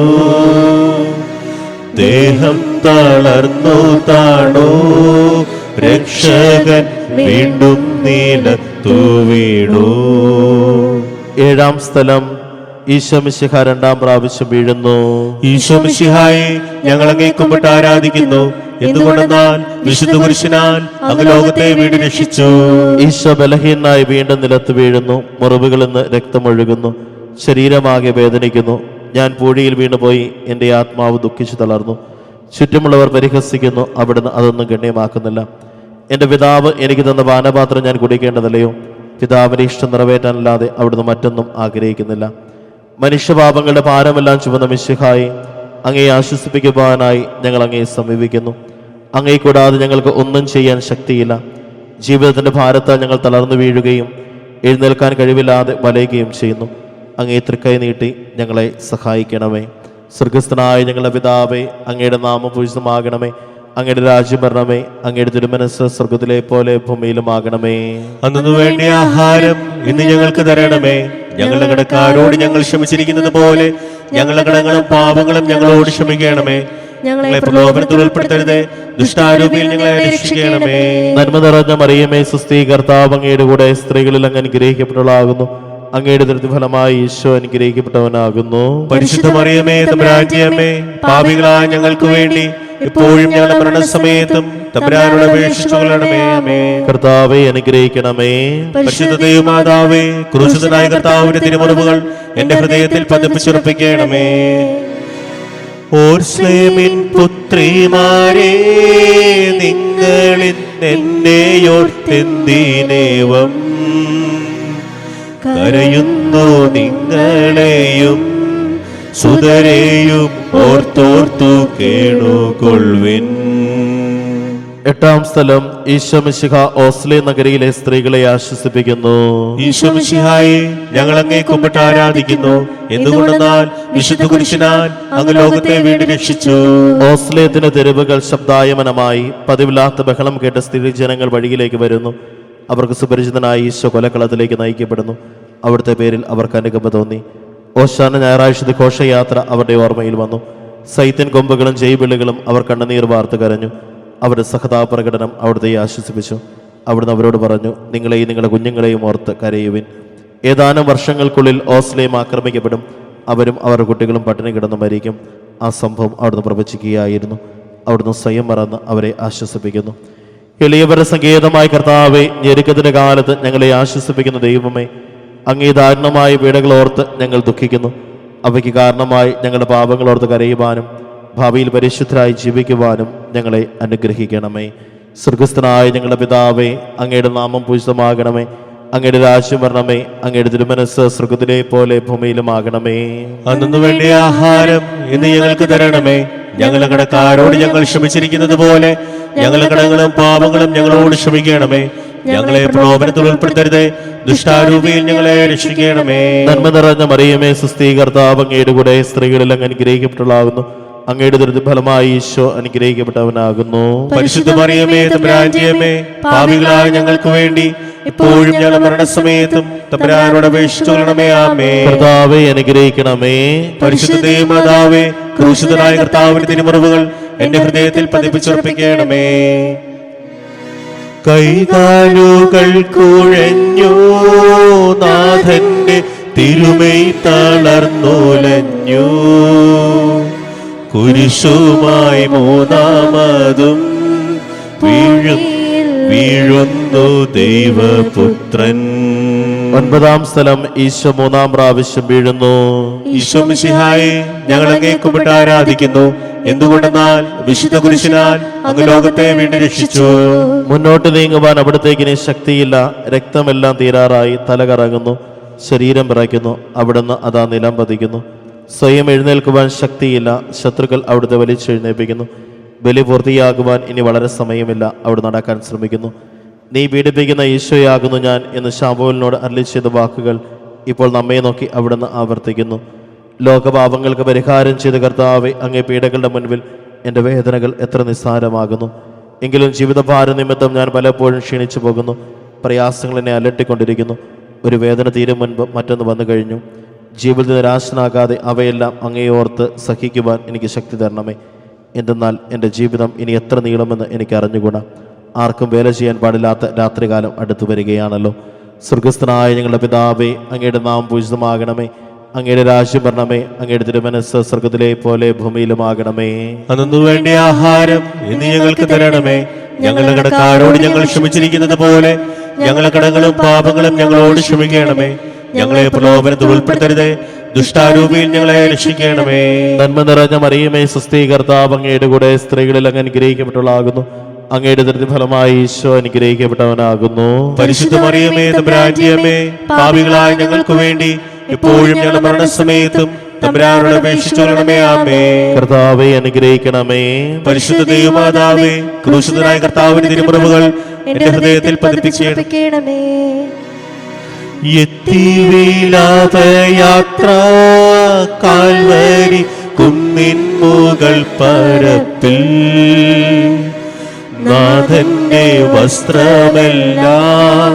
ദേഹം തളർന്നു താണു. രക്ഷകൻ വീണ്ടും നീലത്തു വീണു. ഏഴാം സ്ഥലം ഈശോ മിശിഹ രണ്ടാം പ്രാവശ്യം വീഴുന്നു. ഈശോ മിശിഹായെ, ഞങ്ങൾ അങ്ങേ കുമ്പിട്ട് ആരാധിക്കുന്നു. എന്തുകൊണ്ടെന്നാൽ വിശുദ്ധ പുരുഷനാൽ അങ്ങ് ലോകത്തെ വീട് രക്ഷിച്ചു. ഈശോ ബലഹീനായി വീണ്ടും നിലത്ത് വീഴുന്നു. മുറിവുകളിൽ നിന്ന് രക്തമൊഴുകുന്നു. ശരീരമാകെ വേദനിക്കുന്നു. ഞാൻ പൂഴിയിൽ വീണുപോയി. എൻ്റെ ആത്മാവ് ദുഃഖിച്ചു തളർന്നു. ചുറ്റുമുള്ളവർ പരിഹസിക്കുന്നു. അവിടുന്ന് അതൊന്നും ഗണ്യമാക്കുന്നില്ല. എൻ്റെ പിതാവ് എനിക്ക് തന്ന പാനപാത്രം ഞാൻ കുടിക്കേണ്ടതല്ലയോ? പിതാവിൻ്റെ ഇഷ്ടം നിറവേറ്റാനല്ലാതെ അവിടുന്ന് മറ്റൊന്നും ആഗ്രഹിക്കുന്നില്ല. മനുഷ്യപാപങ്ങളുടെ ഭാരമെല്ലാം ചുമന്ന മിശിഹായി, അങ്ങയെ ആശ്വസിപ്പിക്കുവാനായി ഞങ്ങൾ അങ്ങയെ സമീപിക്കുന്നു. അങ്ങയെ കൂടാതെ ഞങ്ങൾക്ക് ഒന്നും ചെയ്യാൻ ശക്തിയില്ല. ജീവിതത്തിൻ്റെ ഭാരത്താൽ ഞങ്ങൾ തളർന്നു വീഴുകയും എഴുന്നേൽക്കാൻ കഴിവില്ലാതെ വലയുകയും ചെയ്യുന്നു. അങ്ങയെ തൃക്കൈ നീട്ടി ഞങ്ങളെ സഹായിക്കണമേ. സ്വർഗസ്ഥനായ ഞങ്ങളുടെ പിതാവേ, അങ്ങയുടെ നാമം പൂജിതമാകണമേ. അങ്ങയുടെ രാജ്യം വരണമേ. അങ്ങയുടെ തിരുമനസ്സ് സ്വർഗത്തിലെ പോലെ ഭൂമിയിലുമാകണമേ. അന്നു വേണ്ട ആഹാരം ഇന്ന് ഞങ്ങൾക്ക് തരണമേ. ഞങ്ങളുടെ കടക്കാരോട് ഞങ്ങൾ ക്ഷമിച്ചിരിക്കുന്നത് പോലെ ഞങ്ങളുടെ കടങ്ങളും പാപങ്ങളും ഞങ്ങളോട് ക്ഷമിക്കണമേ. ഞങ്ങളെ പ്രലോഭനത്തിൽ ഉൾപ്പെടുത്തരുതേ, ദുഷ്ടാരൂപിയിൽ ഞങ്ങളെ രക്ഷിക്കണമേ. നന്മ നിറഞ്ഞ മറിയമേ, സുസ്ഥീ, കർത്താവ് അങ്ങയുടെ കൂടെ സ്ത്രീകളിൽ അങ്ങ് അനുഗ്രഹിക്കപ്പെട്ടവളാകുന്നു. അങ്ങയുടെ ദൃഢഫലമായി ഈശോ അനുഗ്രഹിക്കപ്പെട്ടവനാകുന്നു. പരിശുദ്ധ മറിയമേ, തമ്പുരാന്റെ അമ്മേ, പാപികളായ ഞങ്ങൾക്ക് വേണ്ടി ഇപ്പോഴും ഞങ്ങളുടെ മരണസമയത്തും തമ്പുരാനോട് അപേക്ഷിച്ചുകൊള്ളണമേ. ആമേൻ. കർത്താവെ അനുഗ്രഹിക്കണമേ. പരിശുദ്ധ ദൈവമാതാവേ, ക്രൂശിതനായ കർത്താവിന്റെ തിരുമുറിവുകൾ എന്റെ ഹൃദയത്തിൽ പതിപ്പിച്ചുറപ്പിക്കണമേ. ഓർസ്ലേമിൻ പുത്രിമാരേ, നിങ്ങളിൽ എന്നെയോർത്തെന്തിനേവം കരയുന്നു. നിങ്ങളെയും സുതരെയും ഓർത്തോർത്തു കേണുകൊള്ളുവിൻ. എട്ടാം സ്ഥലം. ഈശോ മിശിഹ ഓസ്ലെ നഗരിയിലെ സ്ത്രീകളെ ആശ്വസിപ്പിക്കുന്നു. ഈശോ മിശിഹായെ, ഞങ്ങൾ അങ്ങേ കുമ്പിട്ട് ആരാധിക്കുന്നു. എന്തുകൊണ്ടെന്നാൽ വിശുദ്ധ പുരുഷനാൽ അങ്ങ് ലോകത്തെ വീട് രക്ഷിച്ചു. ഓസ്ലേത്തിന്റെ തെരുവുകൾ ശബ്ദായമനമായി. പതിവില്ലാത്ത ബഹളം കേട്ട് സ്ത്രീജനങ്ങൾ വഴിയിലേക്ക് വരുന്നു. അവർക്ക് സുപരിചിതനായ ഈശോ കൊലക്കളത്തിലേക്ക് നയിക്കപ്പെടുന്നു. അവിടുത്തെ പേരിൽ അവർക്ക് അനുകമ്പ തോന്നി. ഓശാന ഞായറാഴ്ചത്തെ ഘോഷയാത്ര അവരുടെ ഓർമ്മയിൽ വന്നു. സൈത്യൻ കൊമ്പുകളും ജയ്വിളികളും അവർ കണ്ണുനീർ വാർത്ത് കരഞ്ഞു. അവരുടെ സഹതാപ്രകടനം അവിടുത്തെ ആശ്വസിപ്പിച്ചു. അവിടുന്ന് അവരോട് പറഞ്ഞു, നിങ്ങളെയും നിങ്ങളുടെ കുഞ്ഞുങ്ങളെയും ഓർത്ത് കരയുവിൻ. ഏതാനും വർഷങ്ങൾക്കുള്ളിൽ ഓസ്ലേം ആക്രമിക്കപ്പെടും. അവരും അവരുടെ കുട്ടികളും പട്ടിണി കിടന്ന് മരിക്കും. ആ സംഭവം അവിടുന്ന് പ്രവചിക്കുകയായിരുന്നു. അവിടുന്ന് സ്വയം മറന്ന് അവരെ ആശ്വസിപ്പിക്കുന്നു. എളിയവരുടെ സങ്കേതമായ കർത്താവെ, ഞെരുക്കത്തിന്റെ കാലത്ത് ഞങ്ങളെ ആശ്വസിപ്പിക്കുന്ന ദൈവമേ, അങ്ങേ ദാരുണമായ പീഡകളോർത്ത് ഞങ്ങൾ ദുഃഖിക്കുന്നു. അവയ്ക്ക് കാരണമായി ഞങ്ങളുടെ പാപങ്ങളോർത്ത് കരയുവാനും ഭാവിയിൽ പരിശുദ്ധരായി ജീവിക്കുവാനും ഞങ്ങളെ അനുഗ്രഹിക്കണമേ. സ്വർഗസ്ഥനായ ഞങ്ങളുടെ പിതാവേ, അങ്ങയുടെ നാമം പൂജിതമാകണമേ. അങ്ങയുടെ രാജ്യം വരണമേ. അങ്ങയുടെ തിരുമനസ്സ് സ്വർഗത്തിലെ പോലെ ഭൂമിയിലുമാകണമേ. അന്നു വേണ്ട ആഹാരം ഇന്ന് ഞങ്ങൾക്ക് തരണമേ. ഞങ്ങളുടെ കടക്കാരോട് ഞങ്ങൾ ക്ഷമിച്ചിരിക്കുന്നത് പോലെ ഞങ്ങളുടെ കടങ്ങളും പാപങ്ങളും ഞങ്ങളോട് ക്ഷമിക്കണമേ. ഞങ്ങളെ പ്രലോഭനത്തിൽ ഉൾപ്പെടുത്തരുതേ, ദുഷ്ടാരൂപിയിൽ ഞങ്ങളെ രക്ഷിക്കണമേ. നന്മ നിറഞ്ഞ മറിയമേ, സുസ്ഥീ, കർത്താവ് അങ്ങയുടെ കൂടെ സ്ത്രീകളിൽ അങ്ങ് അനുഗ്രഹിക്കപ്പെട്ടവളാകുന്നു. അങ്ങയുടെ ദുരിതഫലമായി ഈശോ അനുഗ്രഹിക്കപ്പെട്ടവനാകുന്നു. പരിശുദ്ധ മറിയമേ, തമ്പുരാന്റെ അമ്മേ, പാപികളായ ഞങ്ങൾക്ക് വേണ്ടി ഇപ്പോഴും ഞങ്ങളുടെ മരണസമയത്തും തമ്പുരാനോട് അപേക്ഷിച്ചുകൊള്ളണമേ. ആമേൻ. കർത്താവെ അനുഗ്രഹിക്കണമേ. പരിശുദ്ധ ദൈവമാതാവേ, ക്രൂശിതനായ കർത്താവിന്റെ തിരുമുറിവുകൾ എന്റെ ഹൃദയത്തിൽ പതിപ്പിച്ചുറപ്പിക്കണമേ. കൈകാലുകൾ കുഴഞ്ഞു, നാഥന്റെ തിരുമൈ തളർന്നുലഞ്ഞു. കുരിശുമായി മൂന്നാമതും വീഴുന്നു ദൈവപുത്രൻ. ഒൻപതാം സ്ഥലം. ഈശോ മൂന്നാം പ്രാവശ്യം വീഴുന്നു. ഈശോ മിശിഹായെ, ഞങ്ങൾ അങ്ങേ കുമ്പിട്ട് ആരാധിക്കുന്നു. എന്തുകൊണ്ടെന്നാൽ വിശുദ്ധ കുരിശിനാൽ അങ്ങ് ലോകത്തെ വീണ്ടും രക്ഷിച്ചു. മുന്നോട്ട് നീങ്ങുവാൻ അവിടത്തേക്ക് ഇനി ശക്തിയില്ല. രക്തമെല്ലാം തീരാറായി. തല കറങ്ങുന്നു, ശരീരം വിറയ്ക്കുന്നു. അവിടുന്ന് അതാ നിലം പതിക്കുന്നു. സ്വയം എഴുന്നേൽക്കുവാൻ ശക്തിയില്ല. ശത്രുക്കൾ അവിടുത്തെ വലിച്ചെഴുന്നേൽപ്പിക്കുന്നു. ബലി പൂർത്തിയാകുവാൻ ഇനി വളരെ സമയമില്ല. അവിടെ നടക്കാൻ ശ്രമിക്കുന്നു. നീ പീഡിപ്പിക്കുന്ന ഈശോയാകുന്നു ഞാൻ എന്ന് ശമൂവേലിനോട് അരുളി ചെയ്ത വാക്കുകൾ ഇപ്പോൾ നമ്മെ നോക്കി അവിടുന്ന് ആവർത്തിക്കുന്നു. ലോകപാപങ്ങൾക്ക് പരിഹാരം ചെയ്ത കർത്താവെ, അങ്ങേ പീഡകളുടെ മുൻപിൽ എൻ്റെ വേദനകൾ എത്ര നിസ്സാരമാകുന്നു. എങ്കിലും ജീവിതഭാര നിമിത്തം ഞാൻ പലപ്പോഴും ക്ഷീണിച്ചു പോകുന്നു. പ്രയാസങ്ങൾ എന്നെ അലട്ടിക്കൊണ്ടിരിക്കുന്നു. ഒരു വേദന തീരും മുൻപ് മറ്റൊന്ന് വന്നു കഴിഞ്ഞു. ജീവിതത്തിൽ നിരാശനാകാതെ അവയെല്ലാം അങ്ങയോർത്ത് സഹിക്കുവാൻ എനിക്ക് ശക്തി തരണമേ. എന്തെന്നാൽ എൻ്റെ ജീവിതം ഇനി എത്ര നീളുമെന്ന് എനിക്ക് അറിഞ്ഞുകൂടാ. ആർക്കും വേല ചെയ്യാൻ പാടില്ലാത്ത രാത്രികാലം അടുത്തു വരികയാണല്ലോ. സ്വർഗസ്ഥനായ ഞങ്ങളുടെ പിതാവേ, അങ്ങയുടെ നാമം പൂജിതമാകണമേ. അങ്ങയുടെ രാജ്യം വരണമേ. അങ്ങയുടെ തിരുമനസ് സ്വർഗത്തിലെ പോലെ ഭൂമിയിലുമാകണമേ. അന്നു വേണ്ട ആഹാരം ഇന്ന് ഞങ്ങൾക്ക് തരണമേ. ഞങ്ങളുടെ കടക്കാരോട് ഞങ്ങൾ ക്ഷമിച്ചിരിക്കുന്നത് പോലെ ഞങ്ങളുടെ കടങ്ങളും പാപങ്ങളും ഞങ്ങളോട് ക്ഷമിക്കണമേ. ഞങ്ങളെ പ്രലോഭനത്തിൽ ഉൾപ്പെടുത്തരുതേ, ദുഷ്ടാരൂപിയിൽ ഞങ്ങളെ രക്ഷിക്കണമേ. നന്മ നിറഞ്ഞ മറിയമേ, സ്വസ്തി, കർത്താവ് അങ്ങയുടെ കൂടെ സ്ത്രീകളിൽ അങ്ങ് അനുഗ്രഹിക്കപ്പെട്ടവളാകുന്നു. അങ്ങയുടെ ഫലമായി ഈശോ അനുഗ്രഹിക്കപ്പെട്ടവനാകുന്നു. പരിശുദ്ധ മറിയമേ, തമ്പുരാന്റെ അമ്മേ, പാപികളായ ഞങ്ങൾക്ക് വേണ്ടി ഇപ്പോഴും ഞങ്ങളുടെ മരണസമയത്തും തമ്പുരാനോട് അപേക്ഷിച്ചുകൊള്ളണമേ. ആമേൻ. കർത്താവെ അനുഗ്രഹിക്കണമേ. പരിശുദ്ധ ദൈവമാതാവേ, ക്രൂശിതനായ കർത്താവിന്റെ തിരുമുറിവുകൾ എന്റെ ഹൃദയത്തിൽ പതിപ്പിക്കണമേ. യാത്ര കാൽവരി കുന്നിൻ മുകൾ പരപ്പിൽ നാഥന്റെ വസ്ത്രമെല്ലാം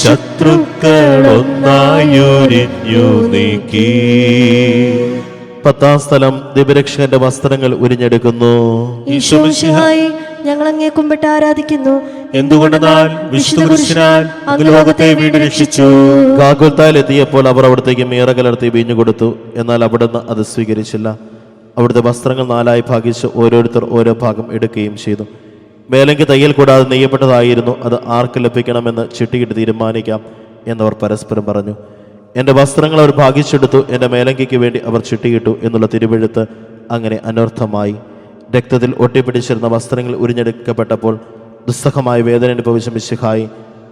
ശത്രുക്കളൊന്നായുരിഞ്ഞു നീക്കി. 10-ാം സ്ഥലം ദിവ്യരക്ഷകന്റെ വസ്ത്രങ്ങൾ ഉരിഞ്ഞെടുക്കുന്നു. ഈശോ മിശിഹായെ, ഞങ്ങൾ അങ്ങേ കുമ്പിട്ട് ആരാധിക്കുന്നു. എന്തുകൊണ്ടെന്നാൽ വിശുദ്ധ കുരിശിനാൽ അങ്ങ് ലോകത്തെ വീണ്ടും രക്ഷിച്ചു. ഗാഗുൽത്തായിൽ എത്തിയപ്പോൾ അവർ അവിടത്തേക്ക് മീറ കലർത്തി വീഞ്ഞു കൊടുത്തു. എന്നാൽ അവിടുന്ന് അത് സ്വീകരിച്ചില്ല. അവിടുത്തെ വസ്ത്രങ്ങൾ 4 ഭാഗിച്ച് ഓരോരുത്തർ ഓരോ ഭാഗം എടുക്കുകയും ചെയ്തു. മേലങ്കി തയ്യൽ കൂടാതെ നെയ്യപ്പെട്ടതായിരുന്നു. അത് ആർക്ക് ലഭിക്കണമെന്ന് ചിട്ടിയിട്ട് തീരുമാനിക്കാം എന്നവർ പരസ്പരം പറഞ്ഞു. എൻ്റെ വസ്ത്രങ്ങൾ അവർ ഭാഗിച്ചെടുത്തു, എൻ്റെ മേലങ്കിക്ക് വേണ്ടി അവർ ചിട്ടിയിട്ടു എന്നുള്ള തിരുവെഴുത്ത് അങ്ങനെ അനർത്ഥമായി. രക്തത്തിൽ ഒട്ടിപ്പിടിച്ചിരുന്ന വസ്ത്രങ്ങൾ ഉരിഞ്ഞെടുക്കപ്പെട്ടപ്പോൾ ദുസ്സഹമായ വേദന അനുഭവിച്ച മിശിഹായി,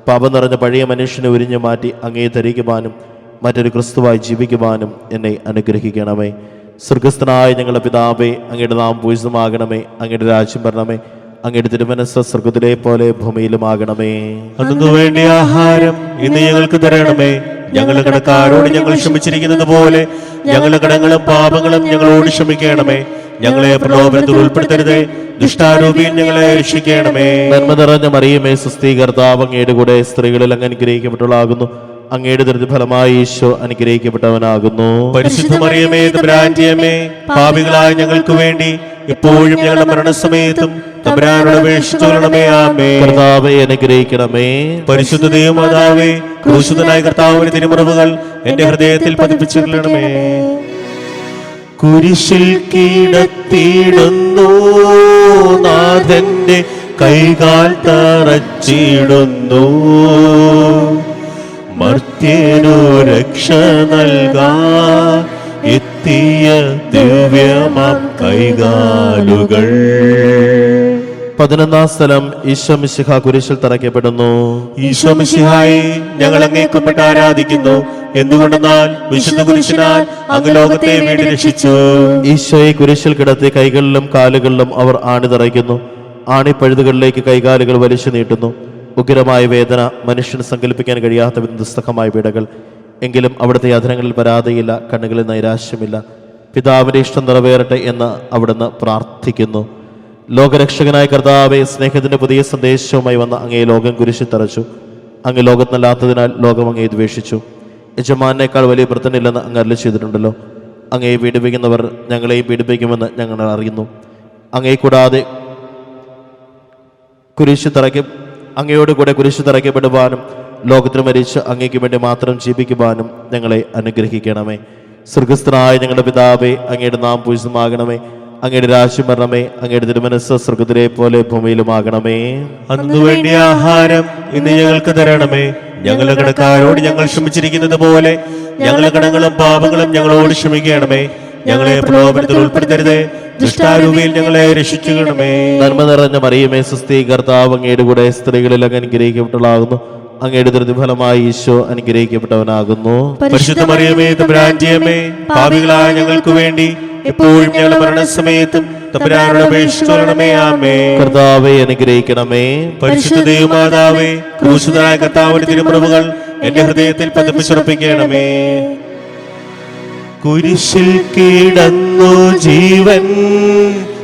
പാപം നിറഞ്ഞ പഴയ മനുഷ്യനെ ഉരിഞ്ഞു മാറ്റി അങ്ങയെ ധരിക്കുവാനും മറ്റൊരു ക്രിസ്തുവായി ജീവിക്കുവാനും എന്നെ അനുഗ്രഹിക്കണമേ. സ്വർഗസ്ഥനായ ഞങ്ങളുടെ പിതാവേ, അങ്ങയുടെ നാമം പൂജിതമാകണമേ. അങ്ങയുടെ രാജ്യം വരണമേ. അങ്ങയുടെ തിരുമനസ്സ് സ്വർഗത്തിലെ പോലെ ഭൂമിയിലുമാകണമേ. അന്നു വേണ്ട ആഹാരം ഇന്ന് ഞങ്ങൾക്ക് തരണമേ. ഞങ്ങളുടെ കടക്കാരോട് ഞങ്ങൾ ക്ഷമിച്ചിരിക്കുന്നത് പോലെ ഞങ്ങളുടെ കടങ്ങളും പാപങ്ങളും ഞങ്ങളോട് ക്ഷമിക്കണമേ. ഞങ്ങളെ പ്രലോഭനത്തിൽ ഉൾപ്പെടുത്തരുതേ, ദുഷ്ടാരൂപിയിൽ ഞങ്ങളെ രക്ഷിക്കണമേ. നന്മ നിറഞ്ഞ മറിയമേ, സ്വസ്തി, കർത്താവ് അങ്ങയുടെ കൂടെ സ്ത്രീകളിൽ അങ്ങ് അനുഗ്രഹിക്കപ്പെട്ടവളാകുന്നു. അങ്ങയുടെ ഫലമായി ഈശോ അനുഗ്രഹിക്കപ്പെട്ടവനാകുന്നു. പരിശുദ്ധ മറിയമേ, തമ്പുരാന്റെ അമ്മേ, പാപികളായ ഞങ്ങൾക്ക് വേണ്ടി ഇപ്പോഴും ഞങ്ങളുടെ മരണസമയത്തും തമ്പുരാനോട് അപേക്ഷിച്ചുകൊള്ളണമേ. ആമേൻ. കർത്താവെ അനുഗ്രഹിക്കണമേ. പരിശുദ്ധ ദൈവമാതാവേ, ക്രൂശിതനായ കർത്താവിന്റെ തിരുമുറിവുകൾ എന്റെ ഹൃദയത്തിൽ പതിപ്പിച്ചുകൊള്ളണമേ. കുരിശിൽ കിടത്തിയിടുന്നു നാഥന്റെ കൈകാൽ തറച്ചിടുന്നു. മർത്യനു രക്ഷ നൽകാൻ എത്തിയ ദിവ്യമാം കൈകാലുകൾ. 11-ാം സ്ഥലം ഈശോ മിശിഹാ കുരിശിൽ തറയ്ക്കപ്പെടുന്നു. ഈശോ മിശിഹായെ, ഞങ്ങൾ അങ്ങേ കുമ്പിട്ട് ആരാധിക്കുന്നു. എന്തുകൊണ്ടെന്നാൽ വിശുദ്ധ കുരിശിനാൽ അങ്ങ് ലോകത്തെ വീണ്ടും രക്ഷിച്ചു. ഈശോയെ കുരിശിൽ കിടത്തി കൈകളിലും കാലുകളിലും അവർ ആണി തറയ്ക്കുന്നു. ആണിപ്പഴുതുകളിലേക്ക് കൈകാലുകൾ വലിച്ചു നീട്ടുന്നു. ഉഗ്രമായ വേദന, മനുഷ്യന് സങ്കല്പിക്കാൻ കഴിയാത്ത വിധം ദുസ്സഹമായ പീഡകൾ. എങ്കിലും അവിടുത്തെ അധരങ്ങളിൽ പരാതിയില്ല, കണ്ണുകളിൽ നൈരാശ്യമില്ല. പിതാവിന്റെ ഇഷ്ടം നിറവേറട്ടെ എന്ന് അവിടുന്ന് പ്രാർത്ഥിക്കുന്നു. ലോകരക്ഷകനായ കർത്താവെ, സ്നേഹത്തിന്റെ പുതിയ സന്ദേശവുമായി വന്ന അങ്ങയെ ലോകം കുരിശിൽ തറച്ചു. അങ്ങ് ലോകത്തിനല്ലാത്തതിനാൽ ലോകം അങ്ങയെ ദ്വേഷിച്ചു. യജമാനേക്കാൾ വലിയ വൃത്തനില്ലെന്ന് അങ്ങ് അരുളി ചെയ്തിട്ടുണ്ടല്ലോ. അങ്ങയെ പീഡിപ്പിക്കുന്നവർ ഞങ്ങളെയും പീഡിപ്പിക്കുമെന്ന് ഞങ്ങൾ അറിയുന്നു. അങ്ങയെ കൂടാതെ അങ്ങയോട് കൂടെ കുരിശ് തറയ്ക്കപ്പെടുവാനും ലോകത്തിന് മരിച്ച് അങ്ങയ്ക്ക് വേണ്ടി മാത്രം ജീവിക്കുവാനും ഞങ്ങളെ അനുഗ്രഹിക്കണമേ. സ്വർഗസ്ഥനായ ഞങ്ങളുടെ പിതാവേ, അങ്ങയുടെ നാമം പൂജിതമാകണമേ. അങ്ങയുടെ രാജ്യം വരണമേ. അങ്ങയുടെ തിരുമനസ്സ് സ്വർഗത്തിലെ പോലെ ഭൂമിയിലുമാകണമേ. അന്നു വേണ്ട ആഹാരം ഇന്ന് ഞങ്ങൾക്ക് തരണമേ. ഞങ്ങളുടെ കടക്കാരോട് ഞങ്ങൾ ക്ഷമിച്ചിരിക്കുന്നത് പോലെ ഞങ്ങളുടെ കടങ്ങളും പാപങ്ങളും ഞങ്ങളോട് ക്ഷമിക്കണമേ. ഞങ്ങളെ പ്രലോഭനത്തിൽ ഉൾപ്പെടുത്തരുതേ, ദുഷ്ടാരൂപിയിൽ ഞങ്ങളെ രക്ഷിക്കണമേ. നന്മ നിറഞ്ഞ മറിയമേ, സ്വസ്തി, കർത്താവ് അങ്ങയുടെ കൂടെ സ്ത്രീകളിൽ അങ്ങ് അനുഗ്രഹിക്കപ്പെട്ടവളാകുന്നു. അങ്ങയുടെ ഫലമായി ഈശോ അനുഗ്രഹിക്കപ്പെട്ടവനാകുന്നു. പരിശുദ്ധ മറിയമേ, തമ്പുരാന്റെ അമ്മേ, പാപികളായ ഞങ്ങൾക്ക് വേണ്ടി എപ്പോഴും ഞങ്ങളുടെ മരണസമയത്തും തമ്പുരാനോട് അപേക്ഷിച്ചുകൊള്ളണമേ. ആമേൻ. കർത്താവെ അനുഗ്രഹിക്കണമേ. പരിശുദ്ധ ദൈവമാതാവേ, ക്രൂശിതനായ കർത്താവിന്റെ തിരുമുറിവുകൾ എന്റെ ഹൃദയത്തിൽ പതിപ്പിച്ചുറപ്പിക്കണമേ. കുരിശിൽ കിടന്നു ജീവൻ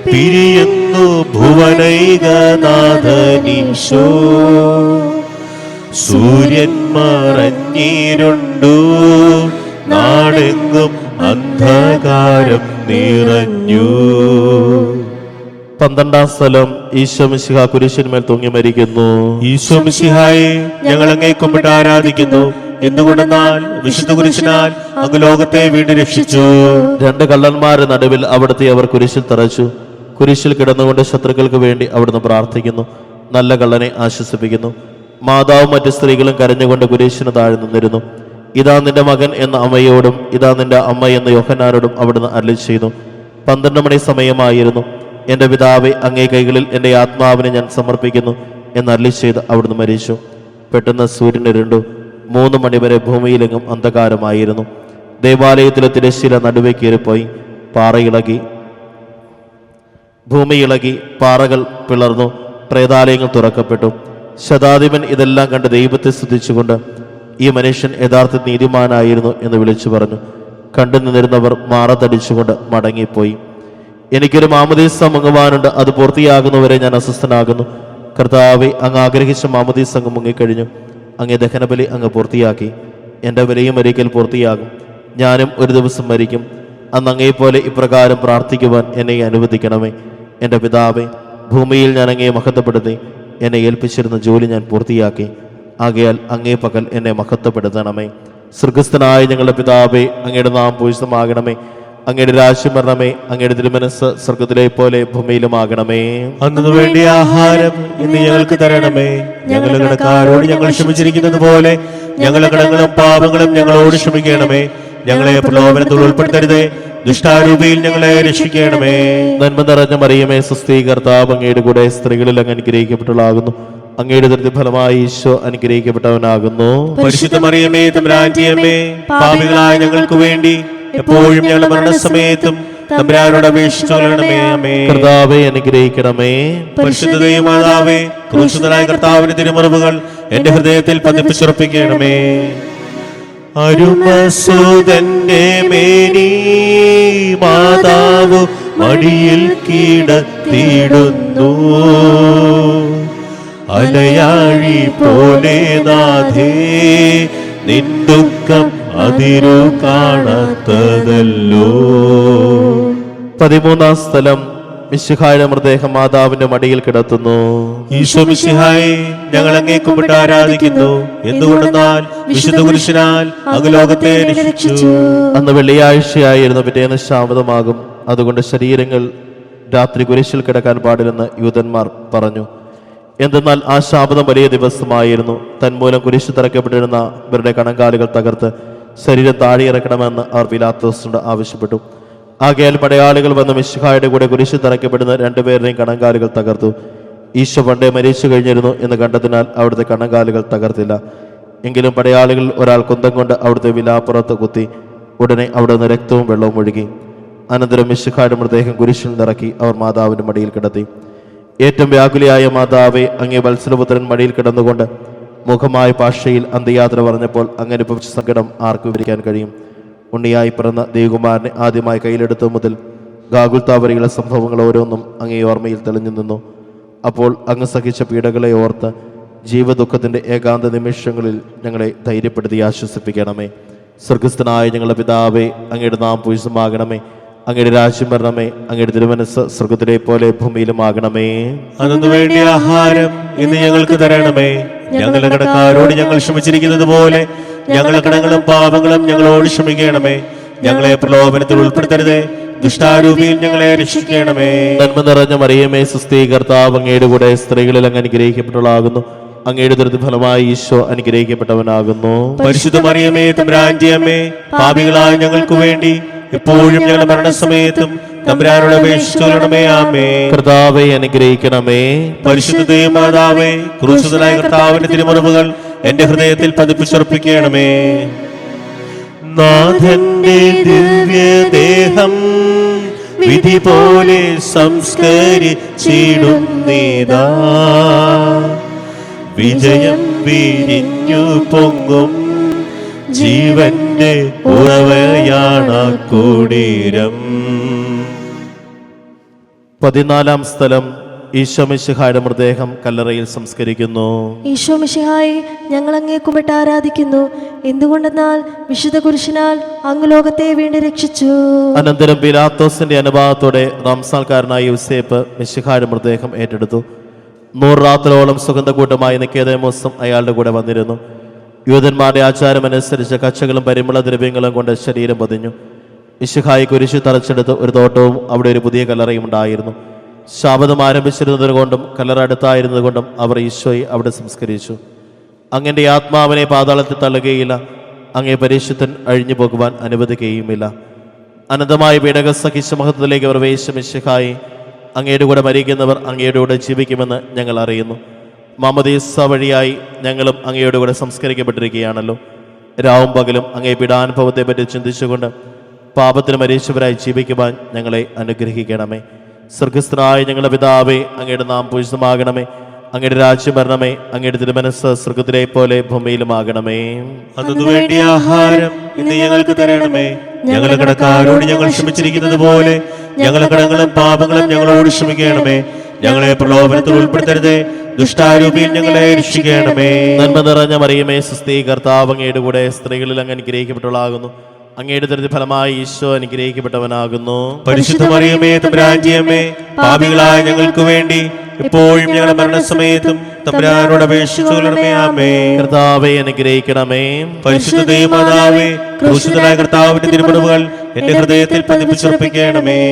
പിരിയുന്നു ഭുവനൈകനാഥനീശോ. സൂര്യൻ മറഞ്ഞിരുണ്ടു, നാടെങ്ങും അന്ധകാരം നിറഞ്ഞു. 12-ാം സ്ഥലം ഈശോ മിശിഹാ കുരിശിന്മേൽ തൂങ്ങി മരിക്കുന്നു. ഈശോ മിശിഹായെ, ഞങ്ങൾ അങ്ങേ കുമ്പിട്ട് ആരാധിക്കുന്നു. എന്തുകൊണ്ടെന്നാൽ വിശുദ്ധ കുരിശിനാൽ അങ്ങ് ലോകത്തെ വീണ്ടും രക്ഷിച്ചു. രണ്ട് കള്ളന്മാരുടെ നടുവിൽ അവിടുത്തെ അവർ കുരിശിൽ തറച്ചു. കുരിശിൽ കിടന്നുകൊണ്ട് ശത്രുക്കൾക്ക് വേണ്ടി അവിടുന്ന് പ്രാർത്ഥിക്കുന്നു. നല്ല കള്ളനെ ആശ്വസിപ്പിക്കുന്നു. മാതാവും മറ്റു സ്ത്രീകളും കരഞ്ഞുകൊണ്ട് കുരിശിന് താഴെ നിന്നിരുന്നു. ഇതാ നിന്റെ മകൻ എന്ന അമ്മയോടും ഇതാ നിന്റെ അമ്മ എന്ന യോഹന്നാനോടും അവിടുന്ന് അരുളി ചെയ്തു. 12 മണി സമയമായിരുന്നു. എൻ്റെ പിതാവേ, അങ്ങേ കൈകളിൽ എൻ്റെ ആത്മാവിനെ ഞാൻ സമർപ്പിക്കുന്നു എന്ന് അരുളി ചെയ്ത് അവിടുന്ന് മരിച്ചു. പെട്ടെന്ന് സൂര്യൻ ഇരുണ്ടു. 3 മണിവരെ ഭൂമിയിലെങ്ങും അന്ധകാരമായിരുന്നു. ദേവാലയത്തിലെ തിരശ്ശീല നടുവേ കയറിപ്പോയി. പാറയിളകി, ഭൂമി ഇളകി, പാറകൾ പിളർന്നു, പ്രേതാലയങ്ങൾ തുറക്കപ്പെട്ടു. ശതാധിപൻ ഇതെല്ലാം കണ്ട് ദൈവത്തെ സ്തുതിച്ചുകൊണ്ട് ഈ മനുഷ്യൻ യഥാർത്ഥ നീതിമാനായിരുന്നു എന്ന് വിളിച്ചു പറഞ്ഞു. കണ്ടു നിന്നിരുന്നവർ മാറത്തടിച്ചുകൊണ്ട് മടങ്ങിപ്പോയി. എനിക്കൊരു മാമോദീസ മുങ്ങുവാനുണ്ട്, അത് പൂർത്തിയാകുന്നവരെ ഞാൻ അസ്വസ്ഥനാകുന്നു. കർത്താവെ, അങ്ങ് ആഗ്രഹിച്ച മാമോദീസ അങ്ങ് മുങ്ങിക്കഴിഞ്ഞു. അങ്ങേ ദഹനബലി അങ്ങ് പൂർത്തിയാക്കി. എൻ്റെ ബലിയും ഒരിക്കൽ പൂർത്തിയാകും. ഞാനും ഒരു ദിവസം മരിക്കും. അന്ന് അങ്ങേപ്പോലെ ഇപ്രകാരം പ്രാർത്ഥിക്കുവാൻ എന്നെ അനുവദിക്കണമേ. എൻ്റെ പിതാവേ, ഭൂമിയിൽ ഞാൻ അങ്ങയെ മഹത്വപ്പെടുത്തി. എന്നെ ഏൽപ്പിച്ചിരുന്ന ജോലി ഞാൻ പൂർത്തിയാക്കി. ആകയാൽ അങ്ങേ പകൽ എന്നെ മഹത്വപ്പെടുത്തണമേ. സ്വർഗസ്ഥനായ ഞങ്ങളുടെ പിതാവേ, അങ്ങയുടെ നാമം പൂജിതമാകണമേ. അങ്ങയുടെ രാജ്യം വരണമേ. അങ്ങയുടെ തിരുമനസ്സ് സ്വർഗത്തിലെ പോലെ ഭൂമിയിലുമാകണമേ. അന്നു വേണ്ടിയ ആഹാരം ഇന്ന് ഞങ്ങൾക്ക് തരണമേ. ഞങ്ങളുടെ കടക്കാരോട് ഞങ്ങൾ ക്ഷമിച്ചിരിക്കുന്നത് പോലെ ഞങ്ങളുടെ കടങ്ങളും പാപങ്ങളും ഞങ്ങളോട് ക്ഷമിക്കണമേ. ഞങ്ങളെ പ്രലോഭനത്തിൽ ഉൾപ്പെടുത്തരുതേ, ദുഷ്ടാരൂപിയിൽ ഞങ്ങളെ രക്ഷിക്കണമേ. നന്മ നിറഞ്ഞ മറിയമേ, സ്വസ്തി, കർത്താവ് അങ്ങയുടെ കൂടെ സ്ത്രീകളിൽ അങ്ങ് അനുഗ്രഹിക്കപ്പെട്ടവളാകുന്നു. അങ്ങയുടെ ദൃഢ ഫലമായി ഈശോ അനുഗ്രഹിക്കപ്പെട്ടവനാകുന്നു. പരിശുദ്ധ മറിയമേ, തമ്പുരാന്റെ അമ്മേ, പാപികളായ ഞങ്ങൾക്ക് വേണ്ടി എപ്പോഴും ഞങ്ങളുടെ മരണസമയത്തും തമ്പുരാനോട് അപേക്ഷിച്ചുകൊള്ളണമേ. ആമേൻ. കർത്താവേ, അനുഗ്രഹിക്കണമേ. പരിശുദ്ധ ദൈവമാതാവേ, ക്രൂശിതനായ കർത്താവിന്റെ തിരുമുറിവുകൾ എന്റെ ഹൃദയത്തിൽ പതിപ്പിച്ചുറപ്പിക്കണമേ. അരുമസുതന്റെ മേനി മാതാവ് മടിയിൽ കിടത്തിയിടുന്നു. അലയാഴി പോലെ നാഥേ, നിൻ ദുഃഖം അതിരു കാണാത്തതല്ലോ. 13-ാം സ്ഥലം. മിശിഹായുടെ മൃതദേഹം മാതാവിന്റെ മടിയിൽ കിടത്തുന്നു. ഈശോ മിശിഹായെ, ഞങ്ങൾ അങ്ങേ കുമ്പിട്ട് ആരാധിക്കുന്നു. എന്തുകൊണ്ടെന്നാൽ വിശുദ്ധ കുരിശിനാൽ അങ്ങ് ലോകത്തെ രക്ഷിച്ചു. അന്ന് വെള്ളിയാഴ്ചയായിരുന്നു. പിറ്റേന്ന് ശാബതമാകും. അതുകൊണ്ട് ശരീരങ്ങൾ രാത്രി കുരിശിൽ കിടക്കാൻ പാടില്ലെന്ന് യൂതന്മാർ പറഞ്ഞു. എന്തെന്നാൽ ആ ശാബതം വലിയ ദിവസമായിരുന്നു. തന്മൂലം കുരിശ് തറയ്ക്കപ്പെട്ടിരുന്ന ഇവരുടെ കണങ്കാലുകൾ തകർത്ത് ശരീരം താഴെ ഇറക്കണമെന്ന് അവർ പിലാത്തോസിനോട് ആവശ്യപ്പെട്ടു. ആകയാൽ പടയാളികൾ വന്ന് മിശിഹായുടെ കൂടെ കുരിശ് തറയ്ക്കപ്പെടുന്ന 2 പേരുടെയും കണങ്കാലുകൾ തകർത്തു. ഈശോ പണ്ടേ മരിച്ചു കഴിഞ്ഞിരുന്നു എന്ന് കണ്ടതിനാൽ അവിടുത്തെ കണങ്കാലുകൾ തകർത്തില്ല. എങ്കിലും പടയാളികളിൽ ഒരാൾ കുന്തം കൊണ്ട് അവിടുത്തെ വിലാപ്പുറത്ത് കുത്തി. ഉടനെ അവിടെ നിന്ന് രക്തവും വെള്ളവും ഒഴുകി. അനന്തരം മിശിഹായുടെ മൃതദേഹം കുരിശിൽ നിറക്കി അവർ മാതാവിന്റെ മടിയിൽ കിടത്തി. ഏറ്റവും വ്യാകുലിയായ മാതാവേ, അങ്ങേ വത്സലപുത്രൻ മടിയിൽ കിടന്നുകൊണ്ട് മുഖമായ ഭാഷയിൽ അന്ത്യയാത്ര പറഞ്ഞപ്പോൾ അങ്ങനെ അനുഭവിച്ച സങ്കടം ആർക്ക് വിവരിക്കാൻ കഴിയും? ഉണ്ണിയായി പിറന്ന ദേവകുമാരനെ ആദ്യമായി കയ്യിലെടുത്തു മുതൽ ഗാഗുൽത്താ വരെയുള്ള സംഭവങ്ങൾ ഓരോന്നും അങ്ങേ ഓർമ്മയിൽ തെളിഞ്ഞു നിന്നു. അപ്പോൾ അങ്ങ് സഹിച്ച പീഡകളെ ഓർത്ത് ജീവദുഃഖത്തിന്റെ ഏകാന്ത നിമിഷങ്ങളിൽ ഞങ്ങളെ ധൈര്യപ്പെടുത്തി ആശ്വസിപ്പിക്കണമേ. സ്വർഗസ്ഥനായ ഞങ്ങളുടെ പിതാവേ, അങ്ങയുടെ നാമം പൂജിതമാകണമേ. അങ്ങയുടെ രാജ്യം വരണമേ. അങ്ങയുടെ തിരുമനസ്സ് സ്വർഗത്തിലെ പോലെ ഭൂമിയിലുമാകണമേ. അന്നു വേണ്ടിയ ആഹാരം ഇന്ന് ഞങ്ങൾക്ക് തരണമേ. ഞങ്ങളുടെ കടക്കാരോട് ഞങ്ങൾ ക്ഷമിച്ചിരിക്കുന്നത് പോലെ ഞങ്ങളുടെ കടങ്ങളും പാപങ്ങളും ഞങ്ങളോട് ക്ഷമിക്കണമേ. ഞങ്ങളെ പ്രലോഭനത്തിൽ ഉൾപ്പെടുത്തരുതേ, ദുഷ്ടാരൂപിയിൽ ഞങ്ങളെ രക്ഷിക്കണമേ. നന്മ നിറഞ്ഞ മറിയമേ, സ്വസ്തി, കർത്താവ് അങ്ങയുടെ കൂടെ സ്ത്രീകളിൽ അങ്ങ് അനുഗ്രഹിക്കപ്പെട്ടവളാകുന്നു. അങ്ങയുടെ ദുരിതഫലമായി ഈശോ അനുഗ്രഹിക്കപ്പെട്ടവനാകുന്നു. പരിശുദ്ധ മറിയമേ, തമ്പുരാന്റെ അമ്മേ, പാപികളായ ഞങ്ങൾക്ക് വേണ്ടി എപ്പോഴും ഞങ്ങളുടെ മരണസമയത്തും തമ്പുരാനോട് അപേക്ഷിച്ചുകൊള്ളണമേ. ആമേൻ. കർത്താവേ, അനുഗ്രഹിക്കണമേ. പരിശുദ്ധ ദൈവമാതാവേ, ക്രൂശിതനായ കർത്താവിന്റെ തിരുമുറിവുകൾ എന്റെ ഹൃദയത്തിൽ പതിപ്പിച്ചുറപ്പിക്കണമേ. നാഥന്റെ ദിവ്യദേഹം വിധി പോലെ സംസ്കരിച്ചിടുന്നീതാ. വിജയം വിരിഞ്ഞു പൊങ്ങും ജീവന്റെ ഉറവയാണ് കുടീരം. 14-ാം സ്ഥലം. ഈശോ മിശിഹായുടെ മൃതദേഹം കല്ലറയിൽ സംസ്കരിക്കുന്നു. ഈശോ മിശിഹായെ, ഞങ്ങൾ അങ്ങേ കുമ്പിട്ട് ആരാധിക്കുന്നു. എന്തുകൊണ്ടെന്നാൽ വിശുദ്ധ കുരിശിനാൽ അങ്ങ് ലോകത്തെ വീണ്ടും രക്ഷിച്ചു. അനന്തരം പിലാത്തോസിന്റെ അനുഭവത്തോടെ റംസാൽക്കാരനായ യോസേപ്പ് മിശിഹായുടെ മൃതദേഹം ഏറ്റെടുത്തു. 100 രാത്രിയോളം സുഗന്ധകൂട്ടമായി നിക്കേദേമോസും അയാളുടെ കൂടെ വന്നിരുന്നു. യൂതന്മാരുടെ ആചാരമനുസരിച്ച് കച്ചകളും പരിമള ദ്രവ്യങ്ങളും കൊണ്ട് ശരീരം പൊതിഞ്ഞു. മിശിഹായെ കുരിശു തറച്ചെടുത്ത് ഒരു തോട്ടവും അവിടെ ഒരു പുതിയ കല്ലറയും ഉണ്ടായിരുന്നു. ശാബദം ആരംഭിച്ചിരുന്നത് കൊണ്ടും കല്ലറ അടുത്തായിരുന്നത് കൊണ്ടും അവർ ഈശോയെ അവിടെ സംസ്കരിച്ചു. അങ്ങൻ്റെ ആത്മാവിനെ പാതാളത്തിൽ തള്ളുകയില്ല, അങ്ങേ പരിശുദ്ധൻ അഴിഞ്ഞു പോകുവാൻ അനുവദിക്കുകയുമില്ല. അനന്തമായ പീഡക സഹിച്ച മഹത്വത്തിലേക്ക് അവർ വേശ മിശിഹായെ, അങ്ങയുടെ കൂടെ മരിക്കുന്നവർ അങ്ങയുടെ കൂടെ ജീവിക്കുമെന്ന് ഞങ്ങൾ അറിയുന്നു. മാമോദീസ വഴിയായി ഞങ്ങളും അങ്ങയുടെ കൂടെ സംസ്കരിക്കപ്പെട്ടിരിക്കുകയാണല്ലോ. രാവും പകലും അങ്ങേ പീഡാനുഭവത്തെപ്പറ്റി ചിന്തിച്ചുകൊണ്ട് പാപത്തിന് മരിച്ചവരായി ജീവിക്കുവാൻ ഞങ്ങളെ അനുഗ്രഹിക്കണമേ. സ്വർഗസ്ഥനായ ഞങ്ങളുടെ പിതാവേ, അങ്ങയുടെ നാം പൂജിതമാകണമേ. അങ്ങയുടെ രാജ്യം വരണമേ. അങ്ങയുടെ തിരുമനസ്സ് സ്വർഗത്തിലെ പോലെ ഭൂമിയിലുമാകണമേ. അന്നു വേണ്ടിയ ആഹാരം ഇന്ന് ഞങ്ങൾക്ക് തരണമേ. ഞങ്ങളുടെ കടക്കാരോട് ഞങ്ങൾ ക്ഷമിച്ചിരിക്കുന്നത് പോലെ ഞങ്ങളുടെ കടങ്ങളും പാപങ്ങളും ഞങ്ങളോട് ക്ഷമിക്കണമേ. ഞങ്ങളെ പ്രലോഭനത്തിൽ ഉൾപ്പെടുത്തരുതേ, ദുഷ്ടാരൂപിയിൽ ഞങ്ങളെ രക്ഷിക്കണമേ. നന്മ നിറഞ്ഞ മറിയമേ, സ്വസ്തി, കർത്താവ് അങ്ങയുടെ കൂടെ സ്ത്രീകളിൽ അങ്ങ് അനുഗ്രഹിക്കപ്പെട്ടവളാകുന്നു. അങ്ങയുടെ ദരിദ്ര ഫലമായി ഈശോ അനുഗ്രഹിക്കപ്പെട്ടവനാകുന്നു. പരിശുദ്ധ മറിയമേ, തമ്പുരാന്റെ അമ്മേ, പാപികളായ ഞങ്ങൾക്ക് വേണ്ടി ഇപ്പോഴും ഞങ്ങളുടെ മരണസമയത്തും തമ്പുരാനോട് അപേക്ഷിച്ചുകൊള്ളണമേ. ആമേൻ. കർത്താവേ അനുഗ്രഹിക്കണമേ. പരിശുദ്ധ ദൈവമാതാവേ, ക്രൂശിതനായ കർത്താവിന്റെ തിരുമുറിവുകൾ എന്റെ ഹൃദയത്തിൽ പതിപ്പിച്ചുറപ്പിക്കണമേ.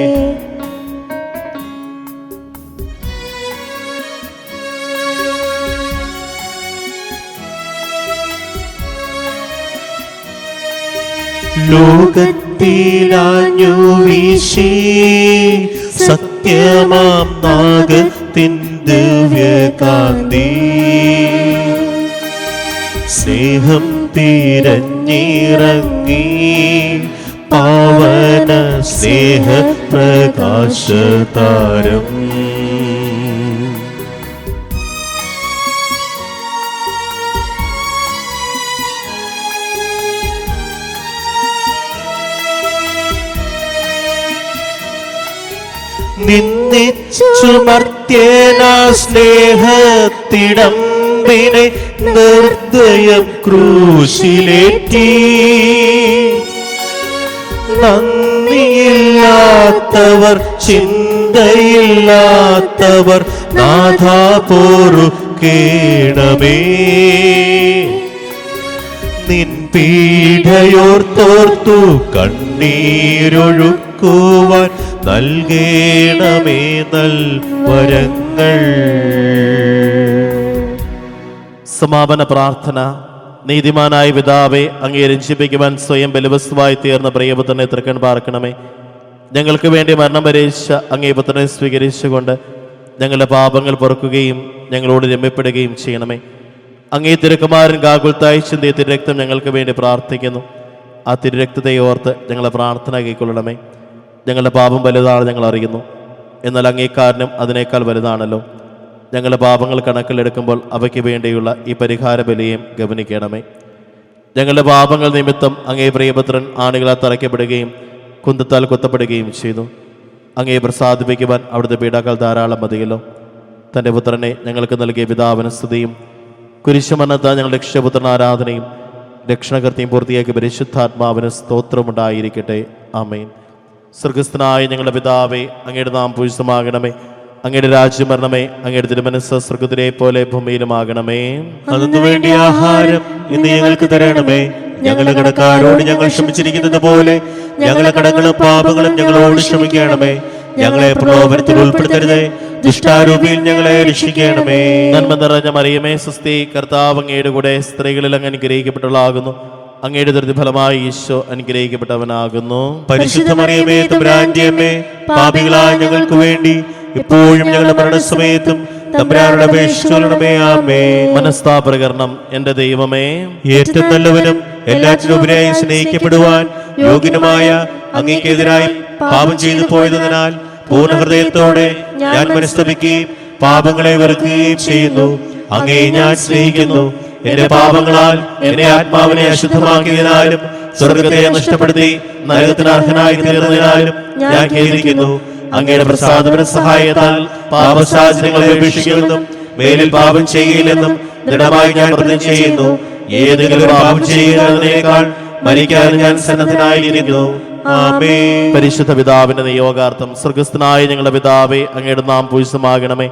ലോകത്തിലാഞ്ഞു വീശി സത്യമാം നാഗത്തിൻ ദിവ്യകാന്തി, സ്നേഹം തിരഞ്ഞിറങ്ങി പാവന സ്നേഹപ്രകാശതാരം. നിന്നിച്ചുമർത്യന സ്നേഹത്തിടമ്പിനെ നിർദ്ദയം ക്രൂശിലേറ്റി, നന്ദിയില്ലാത്തവർ ചിന്തയില്ലാത്തവർ നാഥാ പൊറുക്കേണമേ. നിൻ പീഡയോർത്തോർത്തു കണ്ണീരൊഴുക്കുവാൻ നൽകേണമേ നൽവരങ്ങൾ. സമാപന പ്രാർത്ഥന. നീതിമാനായ പിതാവേ, അങ്ങേ രഞ്ജിപ്പിക്കുവാൻ സ്വയം ബലിവസ്തുവായി തീർന്ന പ്രിയപുത്രനെ തൃക്കൺ പാർക്കണമേ. ഞങ്ങൾക്ക് വേണ്ടി മരണം വരേച്ച അങ്ങേ പുത്രനെ സ്വീകരിച്ചുകൊണ്ട് ഞങ്ങളുടെ പാപങ്ങൾ പൊറുക്കുകയും ഞങ്ങളോട് രമ്യപ്പെടുകയും ചെയ്യണമേ. അങ്ങേ തിരുക്കുമാരൻ ഗാകുൽത്തായി ചിന്തിയ തിരുരക്തം ഞങ്ങൾക്ക് വേണ്ടി പ്രാർത്ഥിക്കുന്നു. ആ തിരുരക്തത്തെ ഓർത്ത് ഞങ്ങളെ പ്രാർത്ഥന കൈക്കൊള്ളണമേ. ഞങ്ങളുടെ പാപം വലുതാണ് ഞങ്ങൾ അറിയുന്നു, എന്നാൽ അങ്ങേക്കാരനും അതിനേക്കാൾ വലുതാണല്ലോ. ഞങ്ങളുടെ പാപങ്ങൾ കണക്കിലെടുക്കുമ്പോൾ അവയ്ക്ക് വേണ്ടിയുള്ള ഈ പരിഹാര ബലിയും ഗവനിക്കണമേ. ഞങ്ങളുടെ പാപങ്ങൾ നിമിത്തം അങ്ങേ പ്രിയപുത്രൻ ആണികളാൽ തറയ്ക്കപ്പെടുകയും കുന്തത്താൽ കുത്തപ്പെടുകയും ചെയ്തു. അങ്ങേ പ്രസാദിപ്പിക്കുവാൻ അവിടുത്തെ പീഡാക്കൾ ധാരാളം മതിയല്ലോ. തൻ്റെ പുത്രനെ ഞങ്ങൾക്ക് നൽകിയ പിതാവിന് സ്തുതിയും കുരിശുമരണത്താൽ ഞങ്ങളുടെ രക്ഷപുത്രൻ ആരാധനയും രക്ഷണകർത്തിയും പൂർത്തിയാക്കിയ പരിശുദ്ധാത്മാവിന് സ്തോത്രമുണ്ടായിരിക്കട്ടെ. ആമേൻ. സ്വർഗസ്ഥനായ ഞങ്ങളുടെ പിതാവേ, അങ്ങയുടെ നാം പൂജിതമാകണമേ. അങ്ങയുടെ രാജ്യം വരണമേ. അങ്ങയുടെ തിരുമനസ്സ് സ്വർഗത്തിലെ പോലെ ഭൂമിയിലുമാകണമേ. അന്നു വേണ്ടിയ ആഹാരം ഇന്ന് ഞങ്ങൾക്ക് തരണമേ. ഞങ്ങളുടെ കടക്കാരോട് ഞങ്ങൾ ക്ഷമിച്ചിരിക്കുന്നത് പോലെ ഞങ്ങളുടെ കടങ്ങളും പാപങ്ങളും ഞങ്ങളോട് ക്ഷമിക്കണമേ. ഞങ്ങളെ പ്രലോഭനത്തിൽ ഉൾപ്പെടുത്തരുതേ, ദുഷ്ടാരൂപിയിൽ ഞങ്ങളെ രക്ഷിക്കണമേ. നന്മ നിറഞ്ഞ മറിയമേ, സ്വസ്തി, കർത്താവ് അങ്ങയുടെ കൂടെ സ്ത്രീകളിൽ അങ്ങ് അനുഗ്രഹിക്കപ്പെട്ടവളാകുന്നു. അങ്ങയുടെ ദൃഢഫലമായി ഈശോ അനുഗ്രഹിക്കപ്പെട്ടവനാകുന്നു. പരിശുദ്ധ മറിയമേ, തമ്പുരാന്റെ അമ്മേ, പാപികളായ ഞങ്ങൾക്ക് വേണ്ടി ഇപ്പോഴും ഞങ്ങളുടെ മരണസമയത്തും തമ്പുരാനോട് അപേക്ഷിച്ചുകൊള്ളണമേ. ആമേൻ. മനസ്താപകരണം. എന്റെ ദൈവമേ, ഏറ്റവും നല്ലവനും എല്ലാറ്റിനുപരിയായി സ്നേഹിക്കപ്പെടുവാൻ യോഗ്യനുമായ അങ്ങേക്കെതിരായി പാപം ചെയ്തു പോയതിനാൽ പൂർണ്ണ ഹൃദയത്തോടെ ഞാൻ മനസ്തപിക്കുകയും പാപങ്ങളെ വെറുക്കുകയും ചെയ്യുന്നു. അങ്ങേ ഞാൻ സ്നേഹിക്കുന്നു. എന്റെ പാപങ്ങളാൽ എന്റെ ആത്മാവിനെ അശുദ്ധമാക്കിയതിനാലും സ്വർഗത്തെ നഷ്ടപ്പെടുത്തി നരകത്തിന് അർഹനായി തീർന്നതിനാലും ഞാൻ ഖേദിക്കുന്നു. അങ്ങയുടെ പ്രസാദന സഹായത്താൽ പാപശാചനങ്ങളെ ഉപേക്ഷിക്കുമെന്നും മേലിൽ പാപം ചെയ്യില്ലെന്നും ദൃഢമായി ഞാൻ പ്രതിജ്ഞ ചെയ്യുന്നു. ഏതെങ്കിലും പാപം ചെയ്യുന്നതിനേക്കാൾ മരിക്കാൻ ഞാൻ സന്നദ്ധനായിരിക്കുന്നു. ആമേൻ. പരിശുദ്ധ പിതാവിന്റെ നിയോഗാർത്ഥം. സ്വർഗസ്ഥനായ ഞങ്ങളുടെ പിതാവേ, അങ്ങയുടെ നാം പൂജിതമാകണമേ.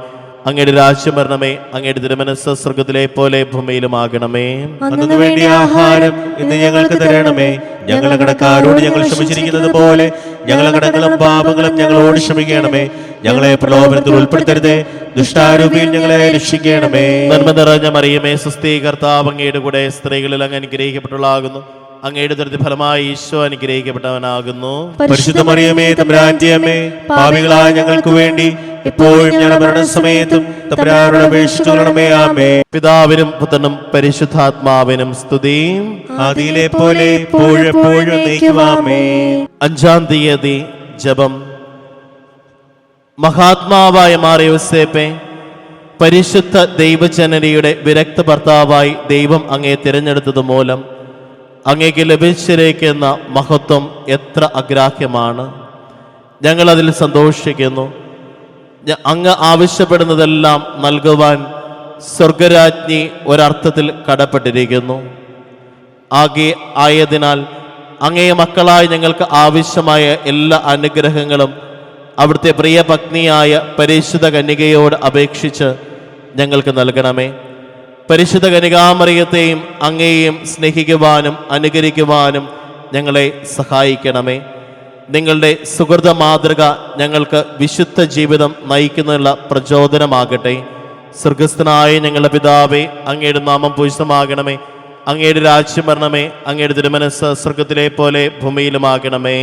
അങ്ങയുടെ രാജ്യം വരണമേ. അങ്ങയുടെ തിരുമനസ്സ് സ്വർഗ്ഗത്തിലെ പോലെ ഭൂമിയിലുമാകണമേ. അന്നു വേണ്ടി ആഹാരം ഇന്ന് ഞങ്ങൾക്ക് തരണമേ. ഞങ്ങളുടെ കടക്കാരോട് ഞങ്ങൾ ക്ഷമിച്ചിരിക്കുന്നത് പോലെ ഞങ്ങളുടെ കടങ്ങളും പാപങ്ങളും ഞങ്ങളോട് ക്ഷമിക്കണമേ. ഞങ്ങളെ പ്രലോഭനത്തിൽ ഉൾപ്പെടുത്തരുതേ, ദുഷ്ടാരൂപിയിൽ ഞങ്ങളെ രക്ഷിക്കണമേ. നന്മ നിറഞ്ഞ മറിയമേ, സ്വസ്തി, കർത്താവ് അങ്ങയുടെ കൂടെ സ്ത്രീകളിൽ അങ്ങ് അനുഗ്രഹിക്കപ്പെട്ടുള്ളാകുന്നു. അങ്ങയുടെ ദുരിത ഫലമായി ഈശോ അനുഗ്രഹിക്കപ്പെട്ടവനാകുന്നു. പരിശുദ്ധ മറിയമേ, തമ്പുരാന്റെ അമ്മേ, പാപികളായ ഞങ്ങൾക്ക് വേണ്ടി എപ്പോഴും ഞങ്ങളുടെ മരണസമയത്തും തമ്പുരാനോട് അപേക്ഷിച്ചുകൊള്ളണമേ. ആമേൻ. പിതാവിനും പുത്രനും പരിശുദ്ധാത്മാവിനും സ്തുതി. ആദിയിലെ പോലെ എപ്പോഴും എന്നേക്കും. ആമേൻ. 5-ാം തീയതി ജപം. മഹാത്മാവായ മാർ യോസേപ്പേ, പരിശുദ്ധ ദൈവജനനിയുടെ വിരക്ത ഭർത്താവായി ദൈവം അങ്ങയെ തിരഞ്ഞെടുത്തത് മൂലം അങ്ങേക്ക് ലഭിച്ചിരിക്കുന്ന മഹത്വം എത്ര അഗ്രാഹ്യമാണ്. ഞങ്ങളതിൽ സന്തോഷിക്കുന്നു. അങ്ങ് ആവശ്യപ്പെടുന്നതെല്ലാം നൽകുവാൻ സ്വർഗരാജ്ഞി ഒരർത്ഥത്തിൽ കടപ്പെട്ടിരിക്കുന്നു. ആയതിനാൽ അങ്ങയെ മക്കളായി ഞങ്ങൾക്ക് ആവശ്യമായ എല്ലാ അനുഗ്രഹങ്ങളും അവിടുത്തെ പ്രിയ പത്നിയായ പരിശുദ്ധ കന്യകയോട് അപേക്ഷിച്ച് ഞങ്ങൾക്ക് നൽകണമേ. പരിശുദ്ധ കന്യകാമറിയത്തെയും അങ്ങയെയും സ്നേഹിക്കുവാനും അനുകരിക്കുവാനും ഞങ്ങളെ സഹായിക്കണമേ. നിങ്ങളുടെ സുഹൃത മാതൃക ഞങ്ങൾക്ക് വിശുദ്ധ ജീവിതം നയിക്കുന്നതിനുള്ള പ്രചോദനമാകട്ടെ. സ്വർഗസ്ഥനായ ഞങ്ങളുടെ പിതാവേ, അങ്ങയുടെ നാമം പൂജിതമാകണമേ. അങ്ങയുടെ രാജ്യം വരണമേ. അങ്ങയുടെ തിരുമനസ്സ് സ്വർഗത്തിലെ പോലെ ഭൂമിയിലുമാകണമേ.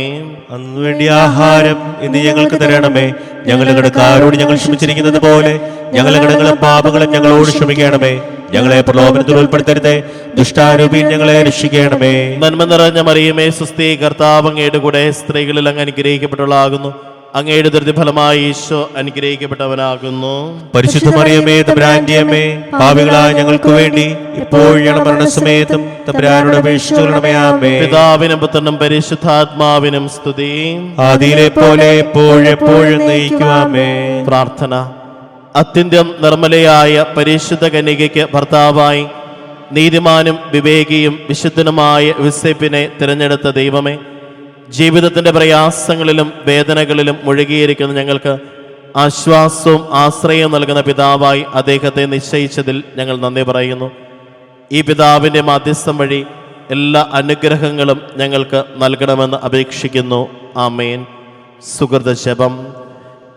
അന്നു വേണ്ടി ആഹാരം ഇന്ന് ഞങ്ങൾക്ക് തരണമേ. ഞങ്ങളുടെ കടക്കാരോട് ഞങ്ങൾ ക്ഷമിച്ചിരിക്കുന്നത് പോലെ ഞങ്ങളുടെ കടങ്ങളും പാപങ്ങളും ഞങ്ങളോട് ക്ഷമിക്കണമേ. ഞങ്ങളെ പ്രലോഭനത്തിൽ ഉൾപ്പെടുത്തരുതേ, ദുഷ്ടാരൂപിയിൽ ഞങ്ങളെ രക്ഷിക്കണമേ. നന്മ നിറഞ്ഞ മറിയമേ, സ്വസ്തി, കർത്താവ് അങ്ങയുടെ കൂടെ സ്ത്രീകളിൽ അങ്ങ് അനുഗ്രഹിക്കപ്പെട്ടുള്ളാകുന്നു. അങ്ങയുടെ ദുരിത ഫലമായി ഈശോ അനുഗ്രഹിക്കപ്പെട്ടവനാകുന്നു. പരിശുദ്ധ മറിയമേ, തമ്പുരാന്റെ അമ്മേ, പാപികളായ ഞങ്ങൾക്ക് വേണ്ടി ഇപ്പോഴും ഞങ്ങളുടെ മരണസമയത്തും തമ്പുരാനോട് അപേക്ഷിച്ചുകൊള്ളണമേ. ആമേൻ. പിതാവിനും പുത്രനും പരിശുദ്ധാത്മാവിനും സ്തുതി. ആദിയിലെ പോലെ എപ്പോഴും എന്നേക്കും. ആമേൻ. പ്രാർത്ഥന. അത്യന്തം നിർമ്മലയായ പരിശുദ്ധ കന്യകയ്ക്ക് ഭർത്താവായി നീതിമാനും വിവേകിയും വിശുദ്ധനുമായ യോസേപ്പിനെ തിരഞ്ഞെടുത്ത ദൈവമേ, ജീവിതത്തിൻ്റെ പ്രയാസങ്ങളിലും വേദനകളിലും മുഴുകിയിരിക്കുന്ന ഞങ്ങൾക്ക് ആശ്വാസവും ആശ്രയവും നൽകുന്ന പിതാവായി അദ്ദേഹത്തെ നിശ്ചയിച്ചതിൽ ഞങ്ങൾ നന്ദി പറയുന്നു. ഈ പിതാവിൻ്റെ മാധ്യസ്ഥം വഴി എല്ലാ അനുഗ്രഹങ്ങളും ഞങ്ങൾക്ക് നൽകണമെന്ന് അപേക്ഷിക്കുന്നു. ആമേൻ. സുഹൃത ജപം.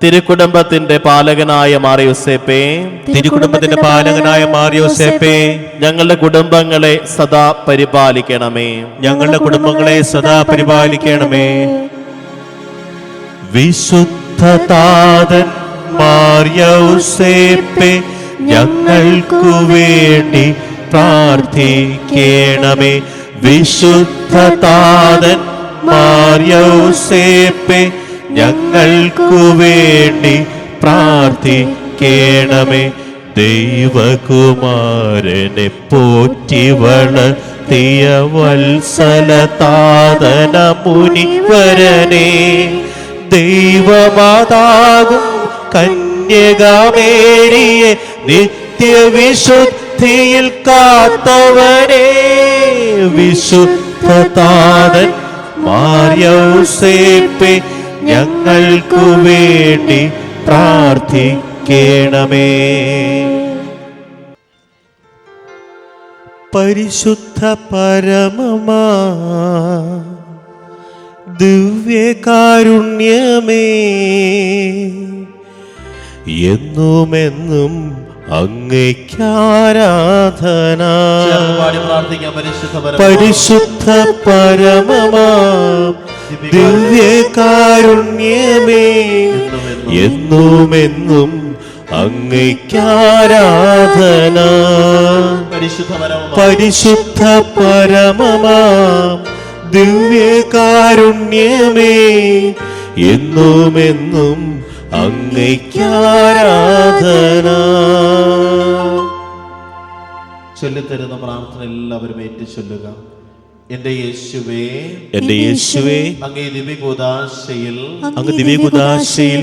തിരുക്കുടുംബത്തിന്റെ പാലകനായ മാർ യോസേപ്പേ, തിരുക്കുടുംബത്തിന്റെ പാലകനായ മാർ യോസേപ്പേ, ഞങ്ങളുടെ കുടുംബങ്ങളെ സദാ പരിപാലിക്കണമേ. ഞങ്ങളുടെ കുടുംബങ്ങളെ സദാ പരിപാലിക്കണമേ. വിശുദ്ധതാതൻ മാർ യോസേപ്പേ, ഞങ്ങൾക്കു വേണ്ടി പ്രാർത്ഥിക്കണമേ. വിശുദ്ധതാതൻ മാർ യോസേപ്പേ, ഞങ്ങൾക്കു വേണ്ടി പ്രാർത്ഥിക്കണമേ. ദൈവകുമാരനെ പോറ്റി വളർത്തിയ വത്സലതാതന മുനിവരനെ, ദൈവമാതാകും കന്യകാമേരിയെ നിത്യവിശുദ്ധിയിൽ കാത്തവനെ, വിശുദ്ധതാതൻ മാർ യോസേപ്പേ, ഞങ്ങൾക്കു വേണ്ടി പ്രാർത്ഥിക്കണമേ. പരിശുദ്ധ പരമമാ ദിവ്യകാരുണ്യമേ, എന്നുമെന്നും അങ്ങേക്കാരാധന. പരിശുദ്ധ പരമമാ ദിവ്യകാരുണ്യമേ, എന്നുമെന്നും അങ്ങേക്കാരാധന. പരിശുദ്ധ പരമമാ ദിവ്യകാരുണ്യമേ, എന്നുമെന്നും അങ്ങേക്കാരാധന. ചൊല്ലിത്തരുന്ന പ്രാർത്ഥന എല്ലാവരും ഏറ്റു ചൊല്ലുക. എന്റെ യേശുവേ, എന്റെ യേശുവേ, അങ്ങേ ദിവ്യകൂദാശയിൽ അങ്ങ് ദിവ്യകുദാശയിൽ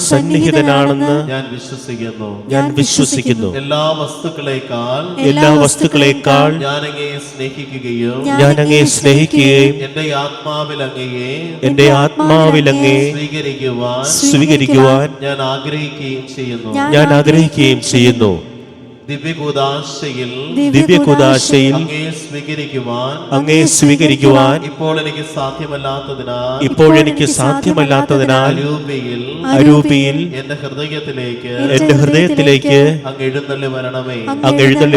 സന്നിഹിതനാണെന്ന് ഞാൻ വിശ്വസിക്കുന്നു. എല്ലാ വസ്തുക്കളേക്കാൾ ഞാൻ അങ്ങയെ സ്നേഹിക്കുകയും എന്റെ ആത്മാവിൽ അങ്ങയെ സ്വീകരിക്കുവാൻ ഞാൻ ആഗ്രഹിക്കുകയും ചെയ്യുന്നു. ദിവ്യകൂദാശയിൽ അങ്ങയെ സ്വീകരിക്കുവാൻ ഇപ്പോൾ എനിക്ക് സാധ്യമല്ലാത്തതിനാൽ അരൂപിയിൽ എന്റെ ഹൃദയത്തിലേക്ക് അങ്ങ് എഴുന്നള്ളി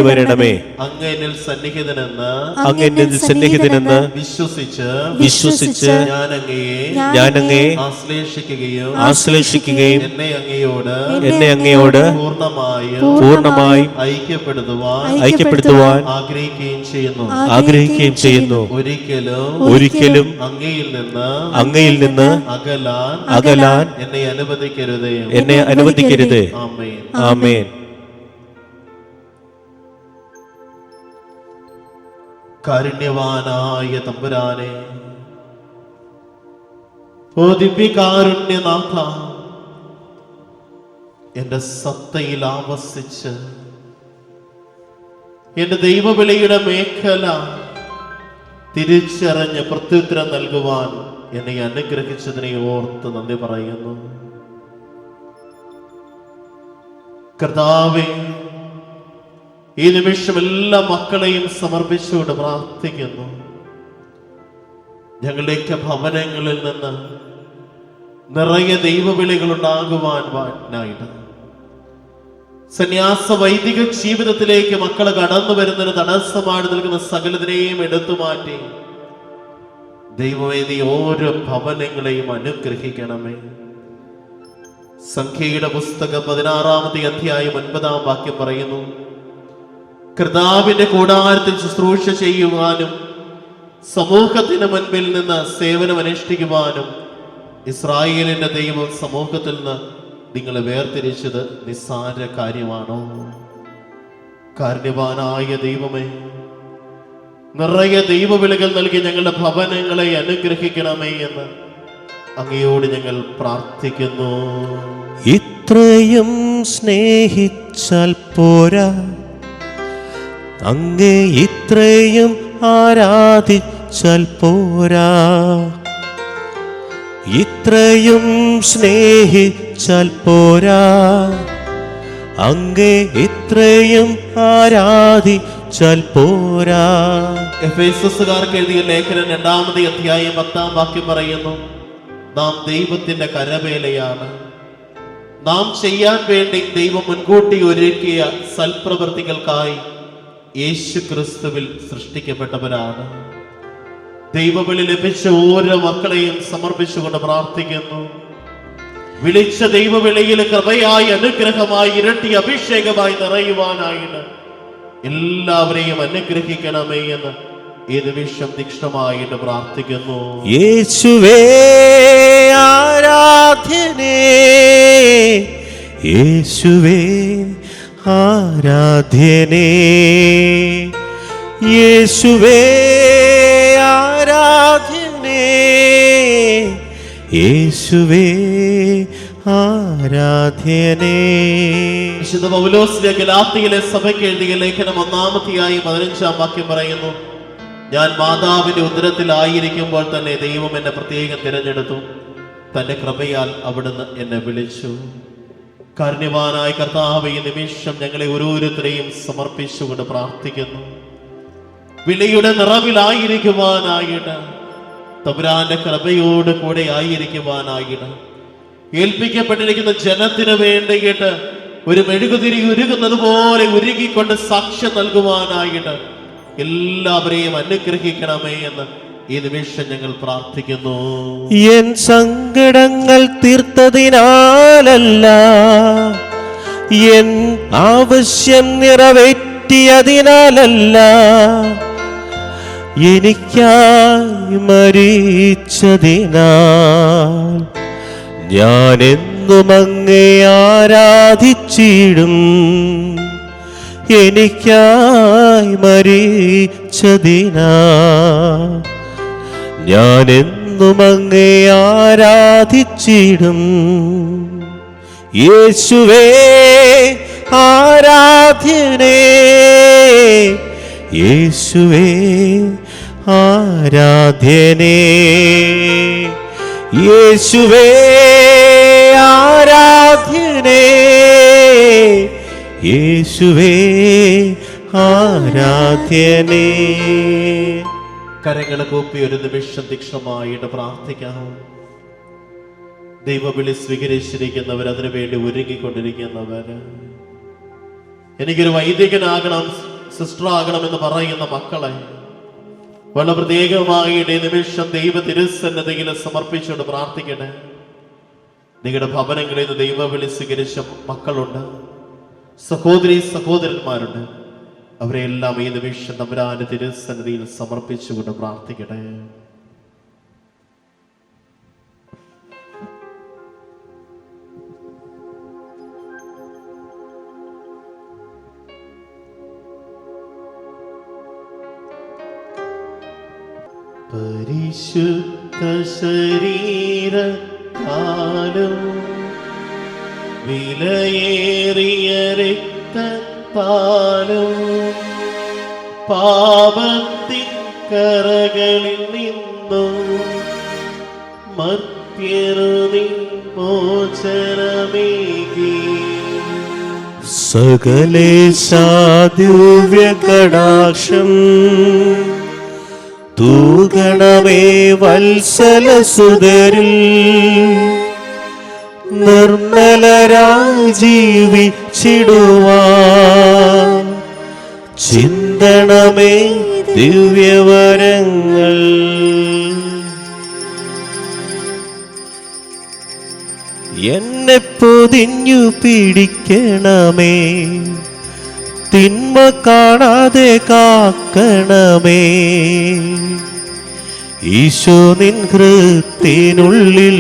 വരണമേ. അങ്ങ് എന്നിൽ സന്നിഹിതനെന്ന് വിശ്വസിച്ച് ഞാൻ അങ്ങയെ ആശ്ലേഷിക്കുകയും എന്നെ അങ്ങയോട് പൂർണ്ണമായും ഐക്യപ്പെടുത്തുവാൻ ആഗ്രഹിക്കുകയും ചെയ്യുന്നു. ഒരിക്കലും അങ്ങയിൽ നിന്ന് അകലാൻ എന്നെ അനുവദിക്കരുത്. ആമേൻ. കാരുണ്യവാനായ തമ്പുരാനെ, ഓ ദിവ്യകാരുണ്യനാഥ, എന്റെ സത്തയിൽ ആവസിച്ച് എന്റെ ദൈവവിളിയുടെ മേഖല തിരിച്ചറിഞ്ഞ് പ്രത്യുത്തരം നൽകുവാൻ എന്നെ അനുഗ്രഹിച്ചതിനെ ഓർത്ത് നന്ദി പറയുന്നു. കർത്താവേ, ഈ നിമിഷം എല്ലാ മക്കളെയും സമർപ്പിച്ചുകൊണ്ട് പ്രാർത്ഥിക്കുന്നു. ഞങ്ങളുടെയൊക്കെ ഭവനങ്ങളിൽ നിന്ന് നിറയെ ദൈവവിളികൾ ഉണ്ടാകുവാനായിട്ട് സന്യാസ വൈദിക ജീവിതത്തിലേക്ക് മക്കൾ കടന്നു വരുന്നൊരു തടസ്സമാണ് നിൽക്കുന്ന സകലതിനെയും എടുത്തു മാറ്റി ദൈവമേ, നീ ഓരോ ഭവനങ്ങളെയും അനുഗ്രഹിക്കണമേ. സംഖ്യയുടെ പുസ്തകം 16-ാമത്തെ അധ്യായം 9-ാം വാക്യം പറയുന്നു, കർത്താവിന്റെ കൂടാരത്തിൽ ശുശ്രൂഷ ചെയ്യുവാനും സമൂഹത്തിന് മുൻപിൽ നിന്ന് സേവനം അനുഷ്ഠിക്കുവാനും ഇസ്രായേലിന്റെ ദൈവം സമൂഹത്തിൽ നിന്ന് നിങ്ങളെ വേർതിരിച്ചത് നിസ്സാര കാര്യമാണോ? കാരുണ്യവാനായ ദൈവമേ, നിറയെ ദൈവവിളികൾ നൽകി ഞങ്ങളുടെ ഭവനങ്ങളെ അനുഗ്രഹിക്കണമേ എന്ന് അങ്ങയോട് ഞങ്ങൾ പ്രാർത്ഥിക്കുന്നു. ഇത്രയും സ്നേഹിച്ചാൽ പോരാ, അങ്ങേ ഇത്രയും ആരാധിച്ചാൽ പോരാ. ഇത്രയും സ്നേഹിച്ചാൽ പോരാ, അങ്ങേ ഇത്രയും ആരാധിച്ചാൽ പോരാ. എഫേസസുകാർക്ക് എഴുതിയ ലേഖനം 2-ാമത്തെ അധ്യായം 10-ാം വാക്യം പറയുന്നു, നാം ദൈവത്തിന്റെ കരവേലയാണ്. നാം ചെയ്യാൻ വേണ്ടി ദൈവം മുൻകൂട്ടി ഒരുക്കിയ സൽപ്രവൃത്തികൾക്കായി യേശു ക്രിസ്തുവിൽ സൃഷ്ടിക്കപ്പെട്ടവരാണ്. ദൈവവിളി ലഭിച്ച ഓരോ മക്കളെയും സമർപ്പിച്ചുകൊണ്ട് പ്രാർത്ഥിക്കുന്നു. വിളിച്ച ദൈവവിളിയിൽ കൃപയായി, അനുഗ്രഹമായി, ഇരട്ടി അഭിഷേകമായി നിറയുവാനായിട്ട് എല്ലാവരെയും അനുഗ്രഹിക്കണമേ എന്ന് ഈ നിമിഷം തീക്ഷ്ണമായിട്ട് പ്രാർത്ഥിക്കുന്നു. യേശുവേ ആരാധ്യനേ, യേശുവേ ആരാധ്യനേ, യേശുവേ ആരാധ്യനേ, യേശുവേ ആരാധ്യനേ. വിശുദ്ധ പൗലോസിലെ ഗലാത്യയിലെ സഭയ്ക്ക് എഴുതിയ ലേഖനം 1-ാമത്തെയായി 15-ാം വാക്യം പറയുന്നു, ഞാൻ മാതാവിന്റെ ഉദരത്തിലായിരിക്കുമ്പോൾ തന്നെ ദൈവം എന്നെ പ്രത്യേകം തിരഞ്ഞെടുത്തു, തന്റെ കൃപയാൽ അവിടുന്ന് എന്നെ വിളിച്ചു. കാരുണ്യവാനായ കർത്താവേ, ഈ നിമിഷം ഞങ്ങളെ ഓരോരുത്തരെയും സമർപ്പിച്ചുകൊണ്ട് പ്രാർത്ഥിക്കുന്നു. വിളിയുടെ നിറവിലായിരിക്കുവാനായിട്ട്, തമ്പുരാന്റെ കൃപയോട് കൂടെ ആയിരിക്കുവാനായിട്ട്, ഏൽപ്പിക്കപ്പെട്ടിരിക്കുന്ന ജനത്തിന് വേണ്ടിയിട്ട് ഒരു മെഴുകുതിരി ഉരുകുന്നത് പോലെ ഉരുകിക്കൊണ്ട് സാക്ഷ്യം നൽകുവാനായിട്ട് എല്ലാവരെയും അനുഗ്രഹിക്കണമേ എന്ന് ഈ നിമിഷം ഞങ്ങൾ പ്രാർത്ഥിക്കുന്നു. എൻ സങ്കടങ്ങൾ തീർത്തതിനാലല്ല, എൻ ആവശ്യം നിറവേറ്റിയതിനാലല്ല, എനിക്കായി മരിച്ചതിനാൽ ഞാൻ എന്നും അങ്ങേ ആരാധിച്ചിടും. എനിക്കായി മരിച്ചതിനാ ഞാൻ എന്നും അങ്ങേ ആരാധിച്ചിടും. യേശുവേ ആരാധ്യനേ, യേശുവേ ആരാധ്യനേ, യേശുവേ ആരാധ്യനേ, യേശുവേ ആരാധ്യനേ. കരങ്ങളെ കൂപ്പി ഒരു നിമിഷം തീക്ഷ്ണമായിട്ട് പ്രാർത്ഥിക്കാം. ദൈവവിളി സ്വീകരിച്ചിരിക്കുന്നവർ, അതിനുവേണ്ടി ഒരുങ്ങിക്കൊണ്ടിരിക്കുന്നവർ, എനിക്കൊരു വൈദികനാകണം, സിസ്റ്റർ ആകണം എന്ന് പറയുന്ന മക്കളെ വളരെ പ്രത്യേകമായിട്ട് ഈ നിമിഷം ദൈവ തിരുസന്നിധിയിൽ സമർപ്പിച്ചുകൊണ്ട് പ്രാർത്ഥിക്കട്ടെ. നിങ്ങളുടെ ഭവനങ്ങളിൽ നിന്ന് ദൈവവിളി സ്വീകരിച്ച മക്കളുണ്ട്, സഹോദരി സഹോദരന്മാരുണ്ട്. അവരെല്ലാം ഈ നിമിഷം തമ്പുരാന്റെ തിരുസന്നിധിയിൽ സമർപ്പിച്ചുകൊണ്ട് പ്രാർത്ഥിക്കട്ടെ. പരിശുദ്ധ ശരീരത്താലും വിലയേറിയ രക്തത്താലും പാപത്തിൻ കറകളിൽ നിന്നും മർത്യനു നീ മോചനമേകി. സകലേശാ ദിവ്യ കടാക്ഷം തൂകണമേ വത്സലസുതരിൽ, നിർമ്മലരായി ജീവിച്ചിടുവാൻ ചിന്തണമേ ദിവ്യവരങ്ങൾ. എന്നെ പൊതിഞ്ഞു പിടിക്കണമേ, തിന്മ കാണാതെ കാക്കണമേ. ഈശോ നിൻ ഹൃത്തിനുള്ളിൽ,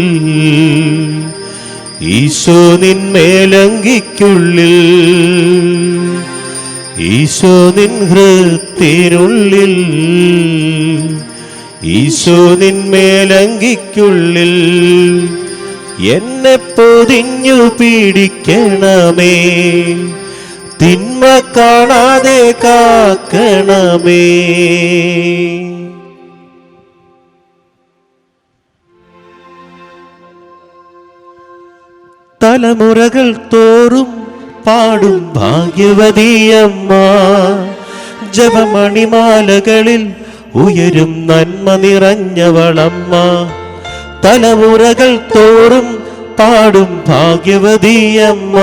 ഈശോ നിൻ മേലങ്കിക്കുള്ളിൽ, ഈശോ നിൻ ഹൃത്തിനുള്ളിൽ, ഈശോ നിൻ മേലങ്കിക്കുള്ളിൽ. എന്നെ പൊതിഞ്ഞു പിടിക്കണമേ, തിന്മ കാണാതെ കാക്കണമേ. തലമുറകൾ തോറും പാടും ഭാഗ്യവതിയമ്മ, ജപമണിമാലകളിൽ ഉയരും നന്മ നിറഞ്ഞവളമ്മ. തലമുറകൾ തോറും പാടും ഭാഗ്യവതിയമ്മ,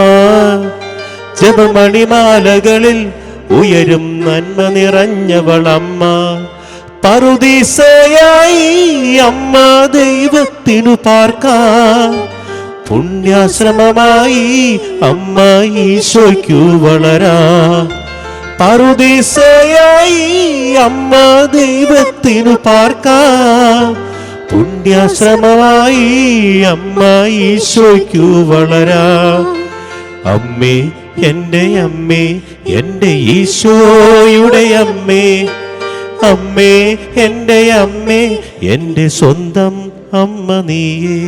ജപമണിമാലകളിൽ ഉയരും നന്മ നിറഞ്ഞവളമ്മ. പറുദീസയായി അമ്മ ദൈവത്തിനു പാർക്കാൻ, പുണ്യാശ്രമമായി അമ്മ ഈശോയ്ക്കു വളരാ. പറുദീസയായി അമ്മ ദൈവത്തിനു പാർക്കാൻ, പുണ്യാശ്രമമായി അമ്മ ഈശോയ്ക്കു വളരാ. അമ്മേ എൻ്റെ അമ്മേ, എൻ്റെ ഈശോയുടെ അമ്മേ, അമ്മേ എൻ്റെ അമ്മേ, എൻ്റെ സ്വന്തം അമ്മ നീയേ.